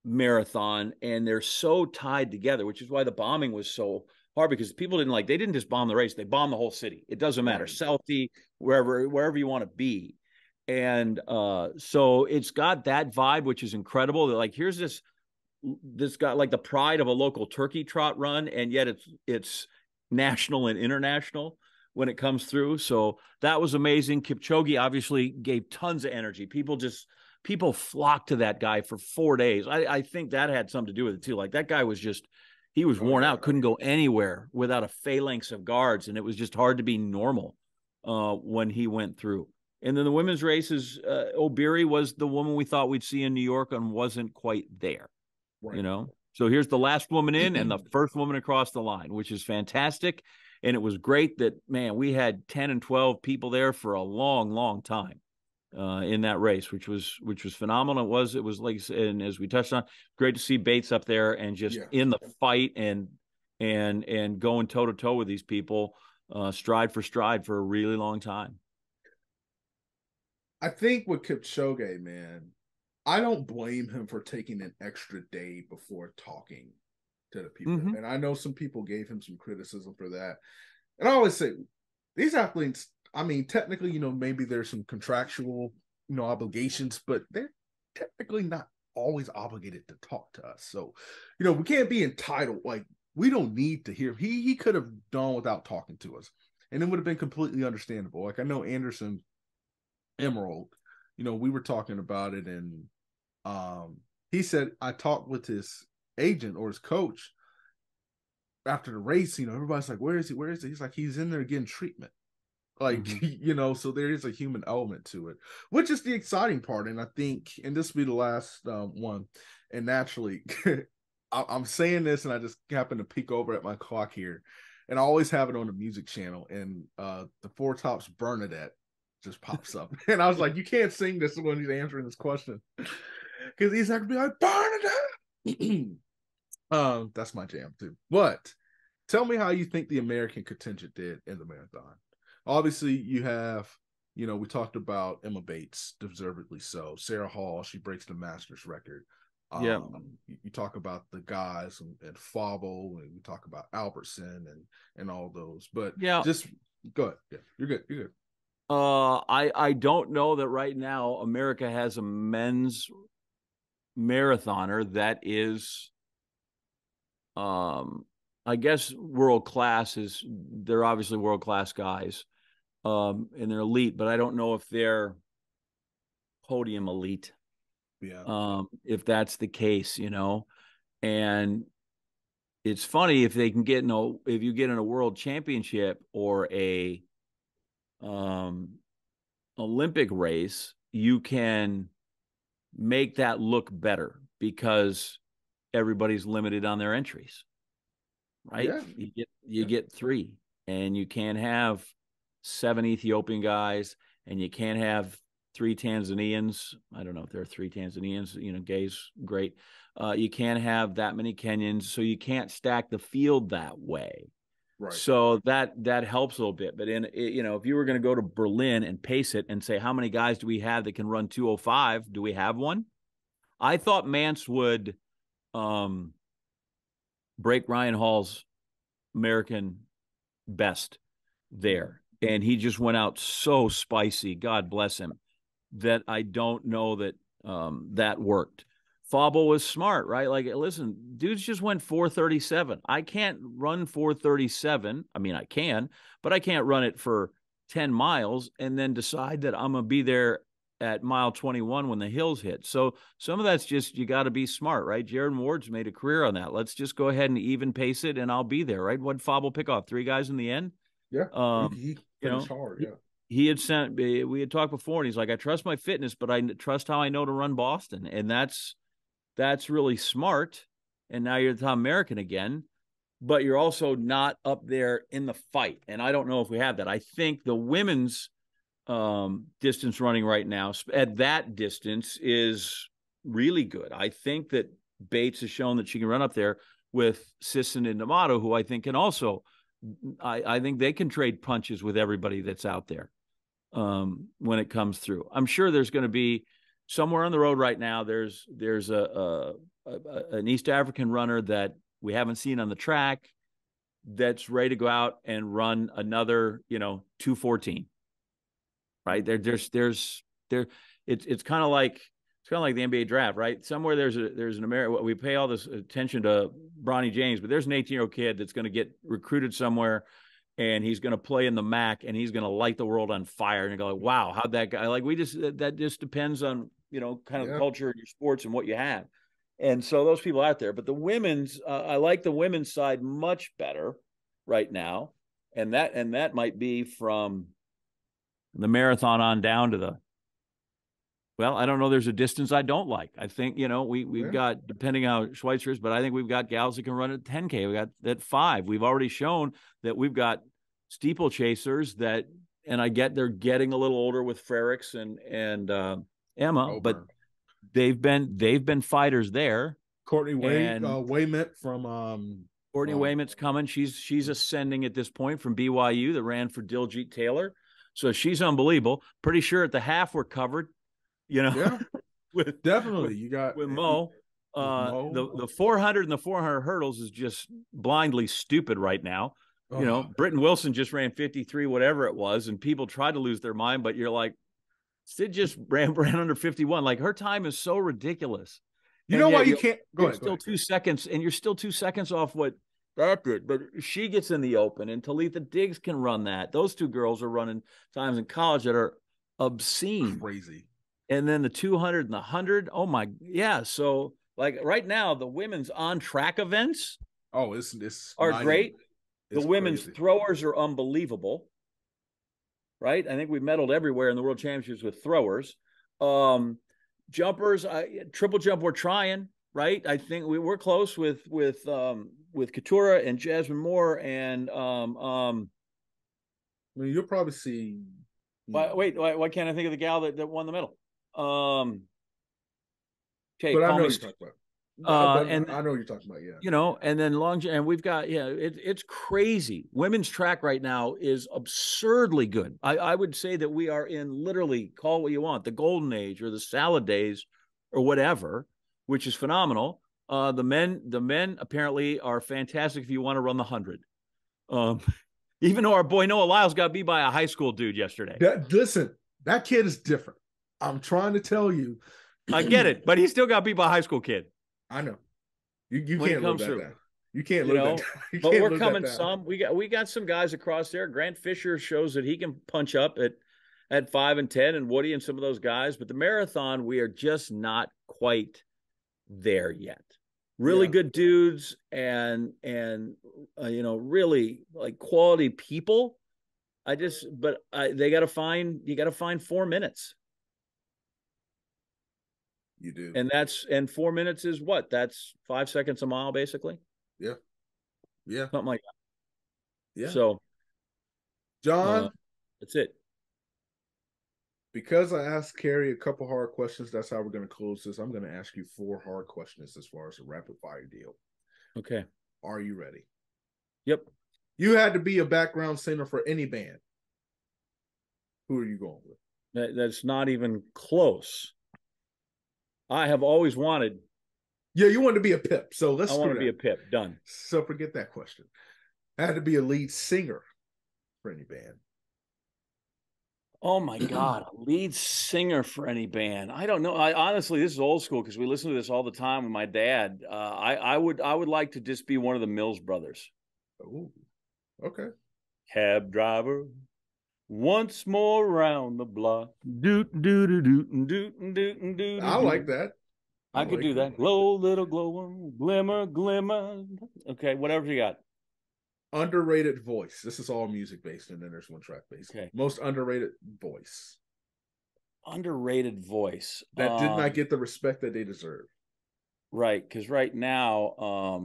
marathon, and they're so tied together, which is why the bombing was so hard, because people they didn't just bomb the race, they bombed the whole city. It doesn't matter. Right. Southie, wherever you want to be. And so it's got that vibe, which is incredible. That here's this got like the pride of a local turkey trot run, and yet it's national and international when it comes through. So that was amazing. Kipchoge obviously gave tons of energy. People flocked to that guy for 4 days. I think that had something to do with it too. Like that guy was he was worn out, couldn't go anywhere without a phalanx of guards. And it was just hard to be normal when he went through. And then the women's races, O'Beary was the woman we thought we'd see in New York and wasn't quite there, So here's the last woman in and the first woman across the line, which is fantastic. And it was great that, man, we had 10 and 12 people there for a long, long time in that race, which was phenomenal. It was like, and as we touched on, great to see Bates up there and just in the fight and going toe to toe with these people, stride for stride for a really long time. I think with Kipchoge, man, I don't blame him for taking an extra day before talking to the people. Mm-hmm. And I know some people gave him some criticism for that. And I always say, these athletes, I mean, technically, maybe there's some contractual, obligations, but they're technically not always obligated to talk to us. So, we can't be entitled. Like, we don't need to hear. He could have done without talking to us, and it would have been completely understandable. Like, I know Anderson Emerald, we were talking about it, and he said, I talked with his agent or his coach after the race. Everybody's like, where is he? He's like, he's in there getting treatment. Like, mm-hmm. So there is a human element to it, which is the exciting part. And I think, and this will be the last one, and naturally, I'm saying this, and I just happen to peek over at my clock here, and I always have it on the music channel, and the Four Tops Bernadette just pops up. And I was like, you can't sing this when he's answering this question, because he's not gonna be like, Bernadette. That's my jam too. But tell me how you think the American contingent did in the marathon. Obviously, you have, we talked about Emma Bates, deservedly so. Sarah Hall, she breaks the Masters record. You talk about the guys and Favo, and we talk about Albertson and all those. But just go ahead. Yeah, you're good. You're good. I don't know that right now America has a men's marathoner that is, I guess world class. They're obviously world class guys, and they're elite, but I don't know if they're podium elite. Yeah. If that's the case, and it's funny if they can if you get in a world championship or a Olympic race, you can make that look better because everybody's limited on their entries, right? Yeah. You get 3, and you can't have 7 Ethiopian guys, and you can't have 3 Tanzanians. I don't know if there are 3 Tanzanians, Gay's great. You can't have that many Kenyans, so you can't stack the field that way. Right. So that helps a little bit. But if you were going to go to Berlin and pace it and say, how many guys do we have that can run 2:05? Do we have one? I thought Mance would break Ryan Hall's American best there. And he just went out so spicy. God bless him. that I don't know that that worked. Fauble was smart, right? Like, listen, dudes just went 4:37. I can't run 4:37. I mean, I can, but I can't run it for 10 miles and then decide that I'm going to be there at mile 21 when the hills hit. So some of that's just, you got to be smart, right? Jared Ward's made a career on that. Let's just go ahead and even pace it and I'll be there, right? What Fauble pick off? 3 guys in the end? Yeah. He finished hard. Yeah. He had sent, we had talked before, and he's like, I trust my fitness, but I trust how I know to run Boston. And that's really smart. And now you're the top American again, but you're also not up there in the fight. And I don't know if we have that. I think the women's distance running right now at that distance is really good. I think that Bates has shown that she can run up there with Sisson and D'Amato, who I think can also, I think they can trade punches with everybody that's out there when it comes through. I'm sure there's going to be somewhere on the road right now. There's an East African runner that we haven't seen on the track that's ready to go out and run another, 2:14. Right there, it's kind of like the NBA draft, right? Somewhere there's an American. We pay all this attention to Bronny James, but there's an 18-year-old kid that's going to get recruited somewhere, and he's going to play in the MAC, and he's going to light the world on fire. And you go, like, wow, how'd that guy? Like, that just depends on kind of culture in your sports and what you have. And so those people out there, but the women's, I like the women's side much better right now, and that might be from the marathon on down to I don't know. There's a distance I don't like. I think, we've got, depending how Schweitzer is, but I think we've got gals that can run at 10K. We got at 5. We've already shown that we've got steeplechasers that, and I get they're getting a little older with Frericks and Emma, but they've been fighters there. Courtney Wayment from Courtney Wayment's coming. She's ascending at this point from BYU that ran for Diljit Taylor. So she's unbelievable. Pretty sure at the half we're covered, Yeah, definitely. You got with Mo. The 400 and the 400 hurdles is just blindly stupid right now. Britton Wilson just ran 53, whatever it was, and people tried to lose their mind, but you're like, Sid just ran under 51. Like, her time is so ridiculous. You know why you can't go ahead. 2 seconds, and you're still 2 seconds off what that did. But she gets in the open, and Talitha Diggs can run that. Those 2 girls are running times in college that are obscene. Crazy. And then the 200 and the 100. Oh my, yeah. So like right now, the women's on track events are great. The women's throwers are unbelievable. Right. I think we medaled everywhere in the world championships with throwers. Jumpers, triple jump, we're trying, right? I think we're close with Katura and Jasmine Moore and you'll probably see. Why can't I think of the gal that won the medal? Okay, but I know you're talking about. And I know what you're talking about, yeah. And then and we've got, it's crazy. Women's track right now is absurdly good. I would say that we are in, literally, call it what you want, the golden age or the salad days or whatever, which is phenomenal. The men apparently are fantastic if you want to run the 100. Even though our boy Noah Lyles got beat by a high school dude yesterday. Listen, that kid is different. I'm trying to tell you. I get it, but he still got beat by a high school kid. I know. You can't live that down. You can't live that down. But we're coming some. We got some guys across there. Grant Fisher shows that he can punch up at 5 and 10, and Woody and some of those guys. But the marathon, we are just not quite there yet. Really good dudes and really like quality people. They got to find 4 minutes. You do. And 4 minutes is what? That's 5 seconds a mile, basically. Yeah. Yeah. Something like that. Yeah. So, John, that's it. Because I asked Carrie a couple hard questions, that's how we're going to close this. I'm going to ask you 4 hard questions as far as a rapid fire deal. Okay. Are you ready? Yep. You had to be a background singer for any band. Who are you going with? That's not even close. I have always wanted. Yeah, you want to be a Pip. So let's. I want to be a Pip. Done. So forget that question. I had to be a lead singer for any band. Oh my God, a lead singer for any band. I don't know. I honestly, this is old school because we listen to this all the time with my dad. I would like to just be one of the Mills Brothers. Ooh, okay. Cab driver, once more round the block. Doot doot doot doot doot doot I doot like doot. that. I I could like do it. that. Glow, little glowing, glimmer, glimmer. Okay, whatever you got. Underrated voice. This is all music based, and then there's one track based. Okay, Most underrated voice underrated voice. that did not get the respect that they deserve. Right, because right now,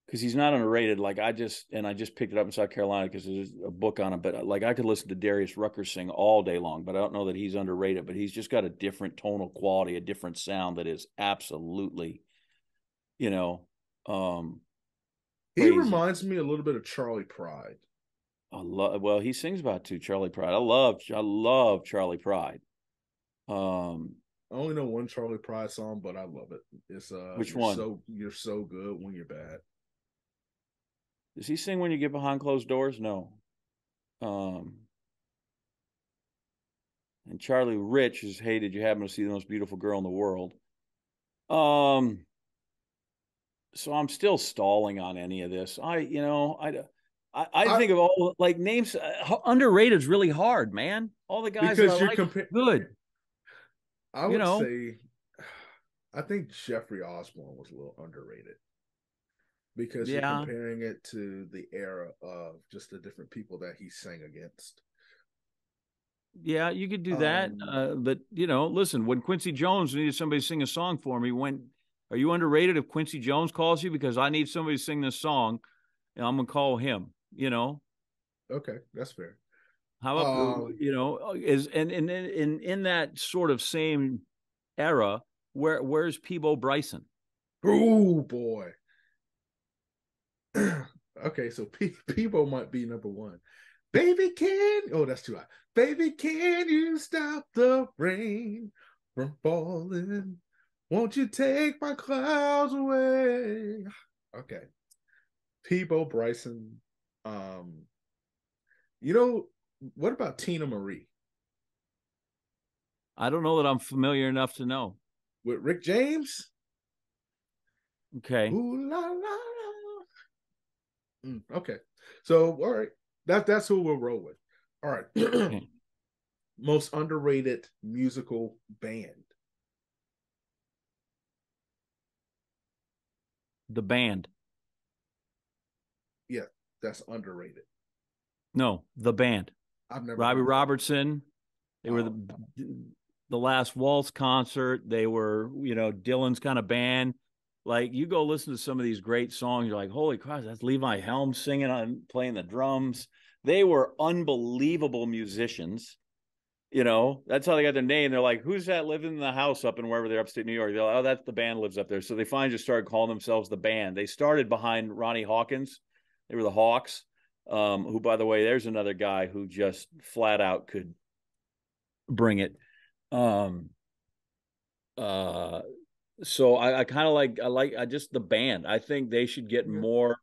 because he's not underrated. Like I just picked it up in South Carolina because there's a book on him. But like I could listen to Darius Rucker sing all day long, but I don't know that he's underrated. But he's just got a different tonal quality, a different sound that is absolutely, you know, He crazy. reminds me a little bit of Charlie Pride. Well, he sings about too, Charlie Pride. I love Charlie Pride. I only know one Charlie Pride song, but I love it. It's Which one? You're so good when you're bad. Does he sing When You Get Behind Closed Doors? No. And Charlie Rich is, hey, did you happen to see the most beautiful girl in the world? So I'm still stalling on any of this. I think of all like names. Underrated is really hard, man. All the guys that I like, good. I would say, I think Jeffrey Osborne was a little underrated because you're comparing it to the era of just the different people that he sang against. Yeah, you could do that. But, listen, when Quincy Jones needed somebody to sing a song for him, he went, are you underrated if Quincy Jones calls you? Because I need somebody to sing this song, and I'm going to call him, Okay, that's fair. How about, in that sort of same era, where's Peabo Bryson? Oh, boy. Okay, so Peabo might be number one. Baby, that's too high. Baby, can you stop the rain from falling? Won't you take my clouds away? Okay. Peabo Bryson. What about Tina Marie? I don't know that I'm familiar enough to know. With Rick James? Okay. Ooh, la, la, la. Okay. So, all right. That's who we'll roll with. All right. Okay. Most underrated musical band. The Band. Yeah, that's underrated. No, The Band. I've never. Robbie Robertson. They were the Last Waltz concert. They were, Dylan's kind of band. Like you go listen to some of these great songs, you're like, holy crap, that's Levi Helms singing on playing the drums. They were unbelievable musicians. That's how they got their name. They're like, who's that living in the house up in wherever they're upstate New York? They're like, oh, that's the band lives up there. So they finally just started calling themselves The Band. They started behind Ronnie Hawkins. They were the Hawks, who, by the way, there's another guy who just flat out could bring it. So I kind of like just The Band. I think they should get more.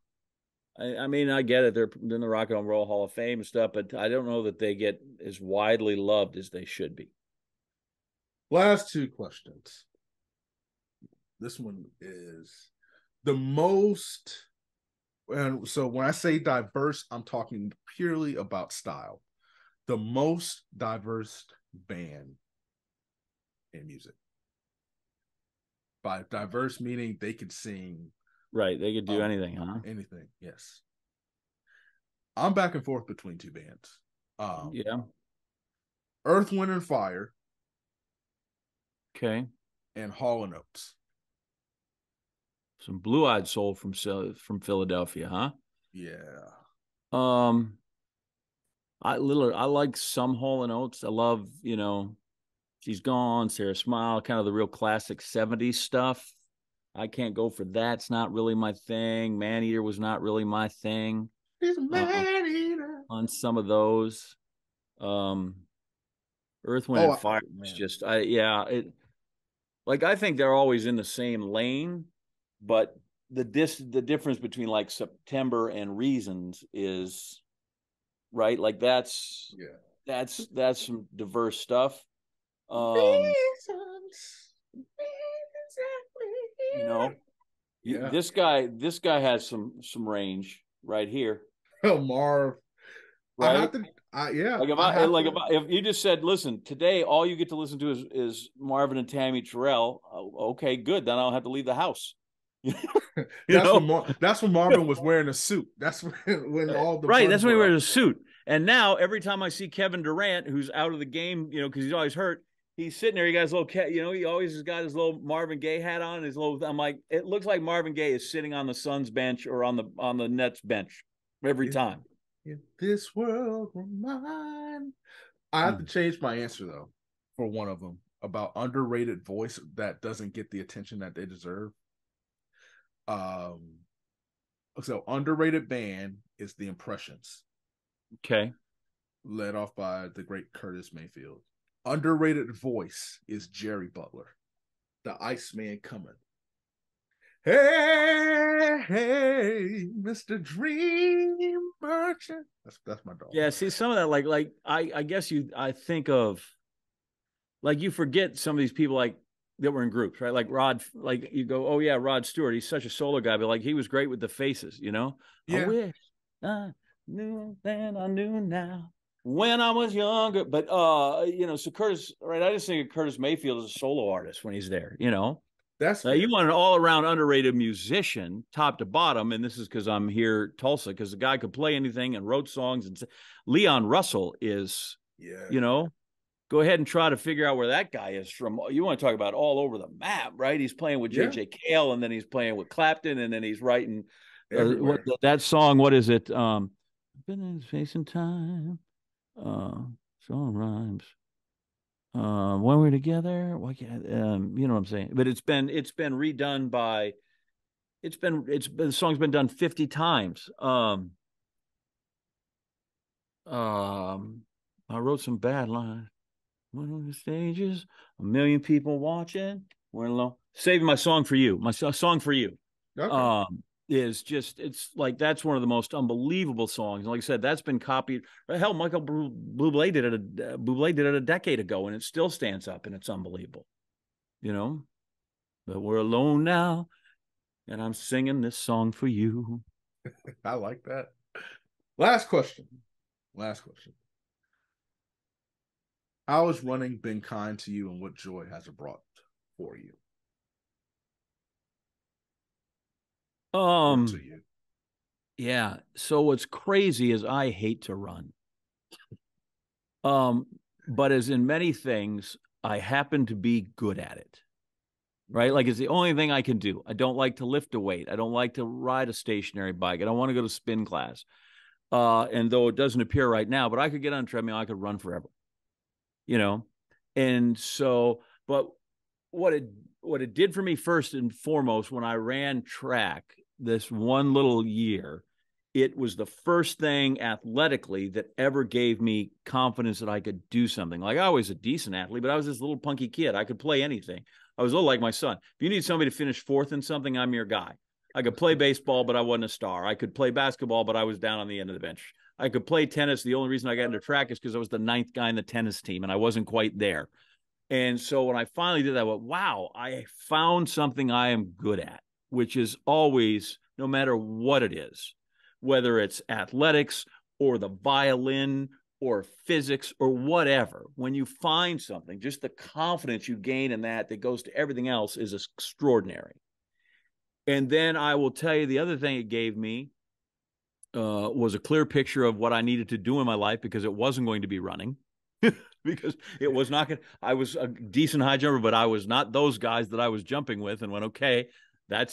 I mean, I get it. They're in the Rock and Roll Hall of Fame and stuff, but I don't know that they get as widely loved as they should be. Last two questions. This one is the most, and so when I say diverse, I'm talking purely about style. The most diverse band in music. By diverse meaning they could sing. Right, they could do anything, huh? Anything, yes. I'm back and forth between two bands. Earth, Wind, and Fire. Okay. And Hall & Oates. Some blue-eyed soul from Philadelphia, huh? Yeah. I like some Hall & Oates. I love, She's Gone, Sarah Smile, kind of the real classic 70s stuff. I can't go for that. It's not really my thing. Maneater was not really my thing. He's a Maneater. On some of those. Earth, Wind, and Fire was just, I think they're always in the same lane, but the difference between like September and Reasons is, right? Like that's That's some diverse stuff. Reasons. You know, Yeah. this guy has some range right here, Oh, Marv. I have right? to. Yeah. Like I have to. if you just said, listen, today all you get to listen to is Marvin and Tammy Terrell. Okay, good. Then I don't have to leave the house. you That's know, when Marvin was wearing a suit. That's when all the right? buttons That's when he were up. wears a suit. And now every time I see Kevin Durant, who's out of the game, because he's always hurt, he's sitting there. He got his little, he always has got his little Marvin Gaye hat on. His little, I'm like, it looks like Marvin Gaye is sitting on the Suns bench or on the Nets bench every time. If this world were mine. I have to change my answer though for one of them about underrated voice that doesn't get the attention that they deserve. So underrated band is the Impressions. Okay. Led off by the great Curtis Mayfield. Underrated voice is Jerry Butler, the Iceman coming. Hey, hey, Mr. Dream Merchant. That's my dog. Yeah, see some of that, like I guess I think of, like, you forget some of these people like that were in groups, right? Like Rod, like you go, oh yeah, Rod Stewart, he's such a solo guy, but like he was great with the Faces, Yeah. I wish I knew then I knew now when I was younger. But so Curtis, right? I just think of Curtis Mayfield as a solo artist when he's there, That's you want an all-around underrated musician, top to bottom, and this is because I'm here, Tulsa, because the guy could play anything and wrote songs. And Leon Russell is, go ahead and try to figure out where that guy is from. You want to talk about all over the map, right? He's playing with J.J. Cale, and then he's playing with Clapton, and then he's writing that song. What is it? Been in space and time. Song rhymes. When we're together, why can't you know what I'm saying? But it's been redone by the song's been done 50 times. I wrote some bad lines. One of the stages, a million people watching. We're alone. Saving my song for you. My song for you. Okay. Is just, it's like, that's one of the most unbelievable songs. And like I said, that's been copied. Hell, Michael Bublé did it a decade ago, and it still stands up, and it's unbelievable. But we're alone now, and I'm singing this song for you. I like that. Last question. How has running been kind to you, and what joy has it brought for you? To you. Yeah. So what's crazy is I hate to run. But as in many things, I happen to be good at it. Right? Like, it's the only thing I can do. I don't like to lift a weight. I don't like to ride a stationary bike. I don't want to go to spin class. And though it doesn't appear right now, but I could get on a treadmill, I could run forever. And so, but what it did for me first and foremost, when I ran track this one little year, it was the first thing athletically that ever gave me confidence that I could do something. Like, I was a decent athlete, but I was this little punky kid. I could play anything. I was a little like my son. If you need somebody to finish fourth in something, I'm your guy. I could play baseball, but I wasn't a star. I could play basketball, but I was down on the end of the bench. I could play tennis. The only reason I got into track is because I was the 9th guy in the tennis team, and I wasn't quite there. And so when I finally did that, I went, wow, I found something I am good at, which is always, no matter what it is, whether it's athletics or the violin or physics or whatever, when you find something, just the confidence you gain in that goes to everything else is extraordinary. And then I will tell you, the other thing it gave me was a clear picture of what I needed to do in my life, because it wasn't going to be running. Because it was not going to, I was a decent high jumper, but I was not those guys that I was jumping with, and went, okay,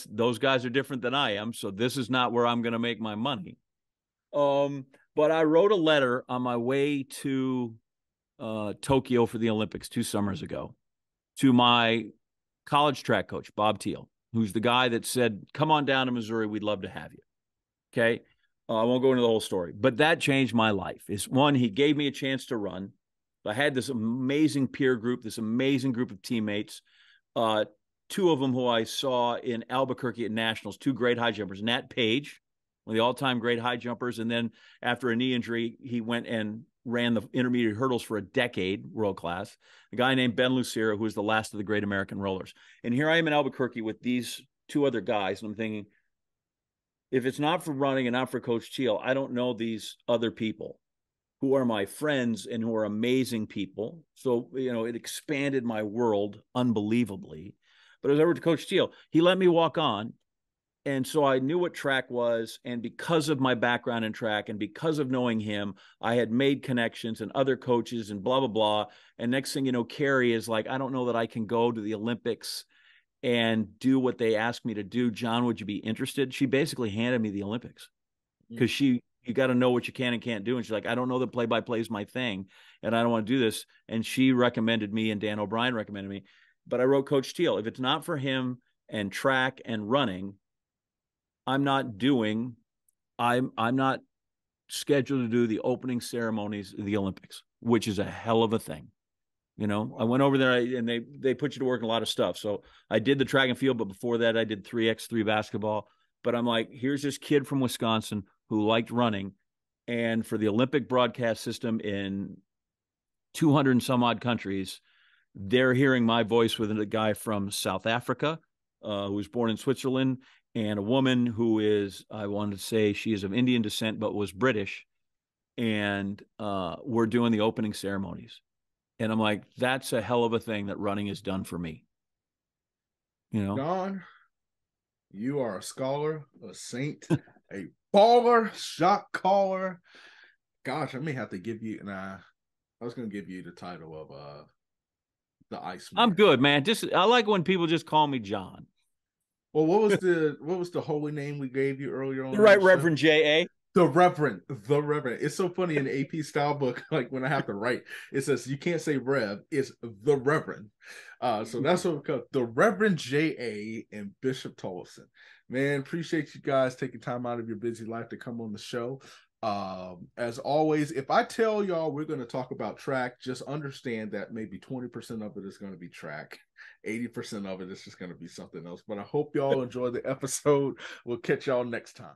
those guys are different than I am. So this is not where I'm going to make my money. But I wrote a letter on my way to Tokyo for the Olympics 2 summers ago to my college track coach, Bob Thiel, who's the guy that said, come on down to Missouri. We'd love to have you. Okay. I won't go into the whole story, but that changed my life. Is one, he gave me a chance to run. I had this amazing peer group, this amazing group of teammates, 2 of them who I saw in Albuquerque at Nationals, 2 great high jumpers. Nat Page, one of the all-time great high jumpers, and then after a knee injury, he went and ran the intermediate hurdles for a decade, world class, a guy named Ben Lucero, who was the last of the great American rollers. And here I am in Albuquerque with these two other guys, and I'm thinking, if it's not for running and not for Coach Teal, I don't know these other people who are my friends and who are amazing people. So, it expanded my world unbelievably. But as I worked with Coach Teal, he let me walk on. And so I knew what track was. And because of my background in track and because of knowing him, I had made connections and other coaches and blah, blah, blah. And next thing you know, Carrie is like, I don't know that I can go to the Olympics and do what they asked me to do. John, would you be interested? She basically handed me the Olympics because you got to know what you can and can't do. And she's like, I don't know that play-by-play is my thing, and I don't want to do this. And she recommended me, and Dan O'Brien recommended me. But I wrote Coach Teal. If it's not for him and track and running, I'm not scheduled to do the opening ceremonies of the Olympics, which is a hell of a thing. Wow. I went over there and they put you to work in a lot of stuff. So I did the track and field, but before that I did 3x3 basketball. But I'm like, here's this kid from Wisconsin who liked running. And for the Olympic broadcast system in 200 and some odd countries, they're hearing my voice with a guy from South Africa, who was born in Switzerland, and a woman who is, I wanted to say she is of Indian descent, but was British. And we're doing the opening ceremonies. And I'm like, that's a hell of a thing that running has done for me. Don, you are a scholar, a saint, a baller, shot caller. Gosh, I may have to give you, I was going to give you the title of the Iceman. I'm good, man. I like when people just call me John. Well, what was the holy name we gave you earlier on? Right, Reverend J.A. The Reverend. It's so funny in the AP style book, like when I have to write, it says you can't say Rev, it's the Reverend. So that's what we call the Reverend J.A. and Bishop Tollefson. Man, appreciate you guys taking time out of your busy life to come on the show. As always, if I tell y'all we're going to talk about track, just understand that maybe 20% of it is going to be track. 80% of it is just going to be something else. But I hope y'all enjoy the episode. We'll catch y'all next time.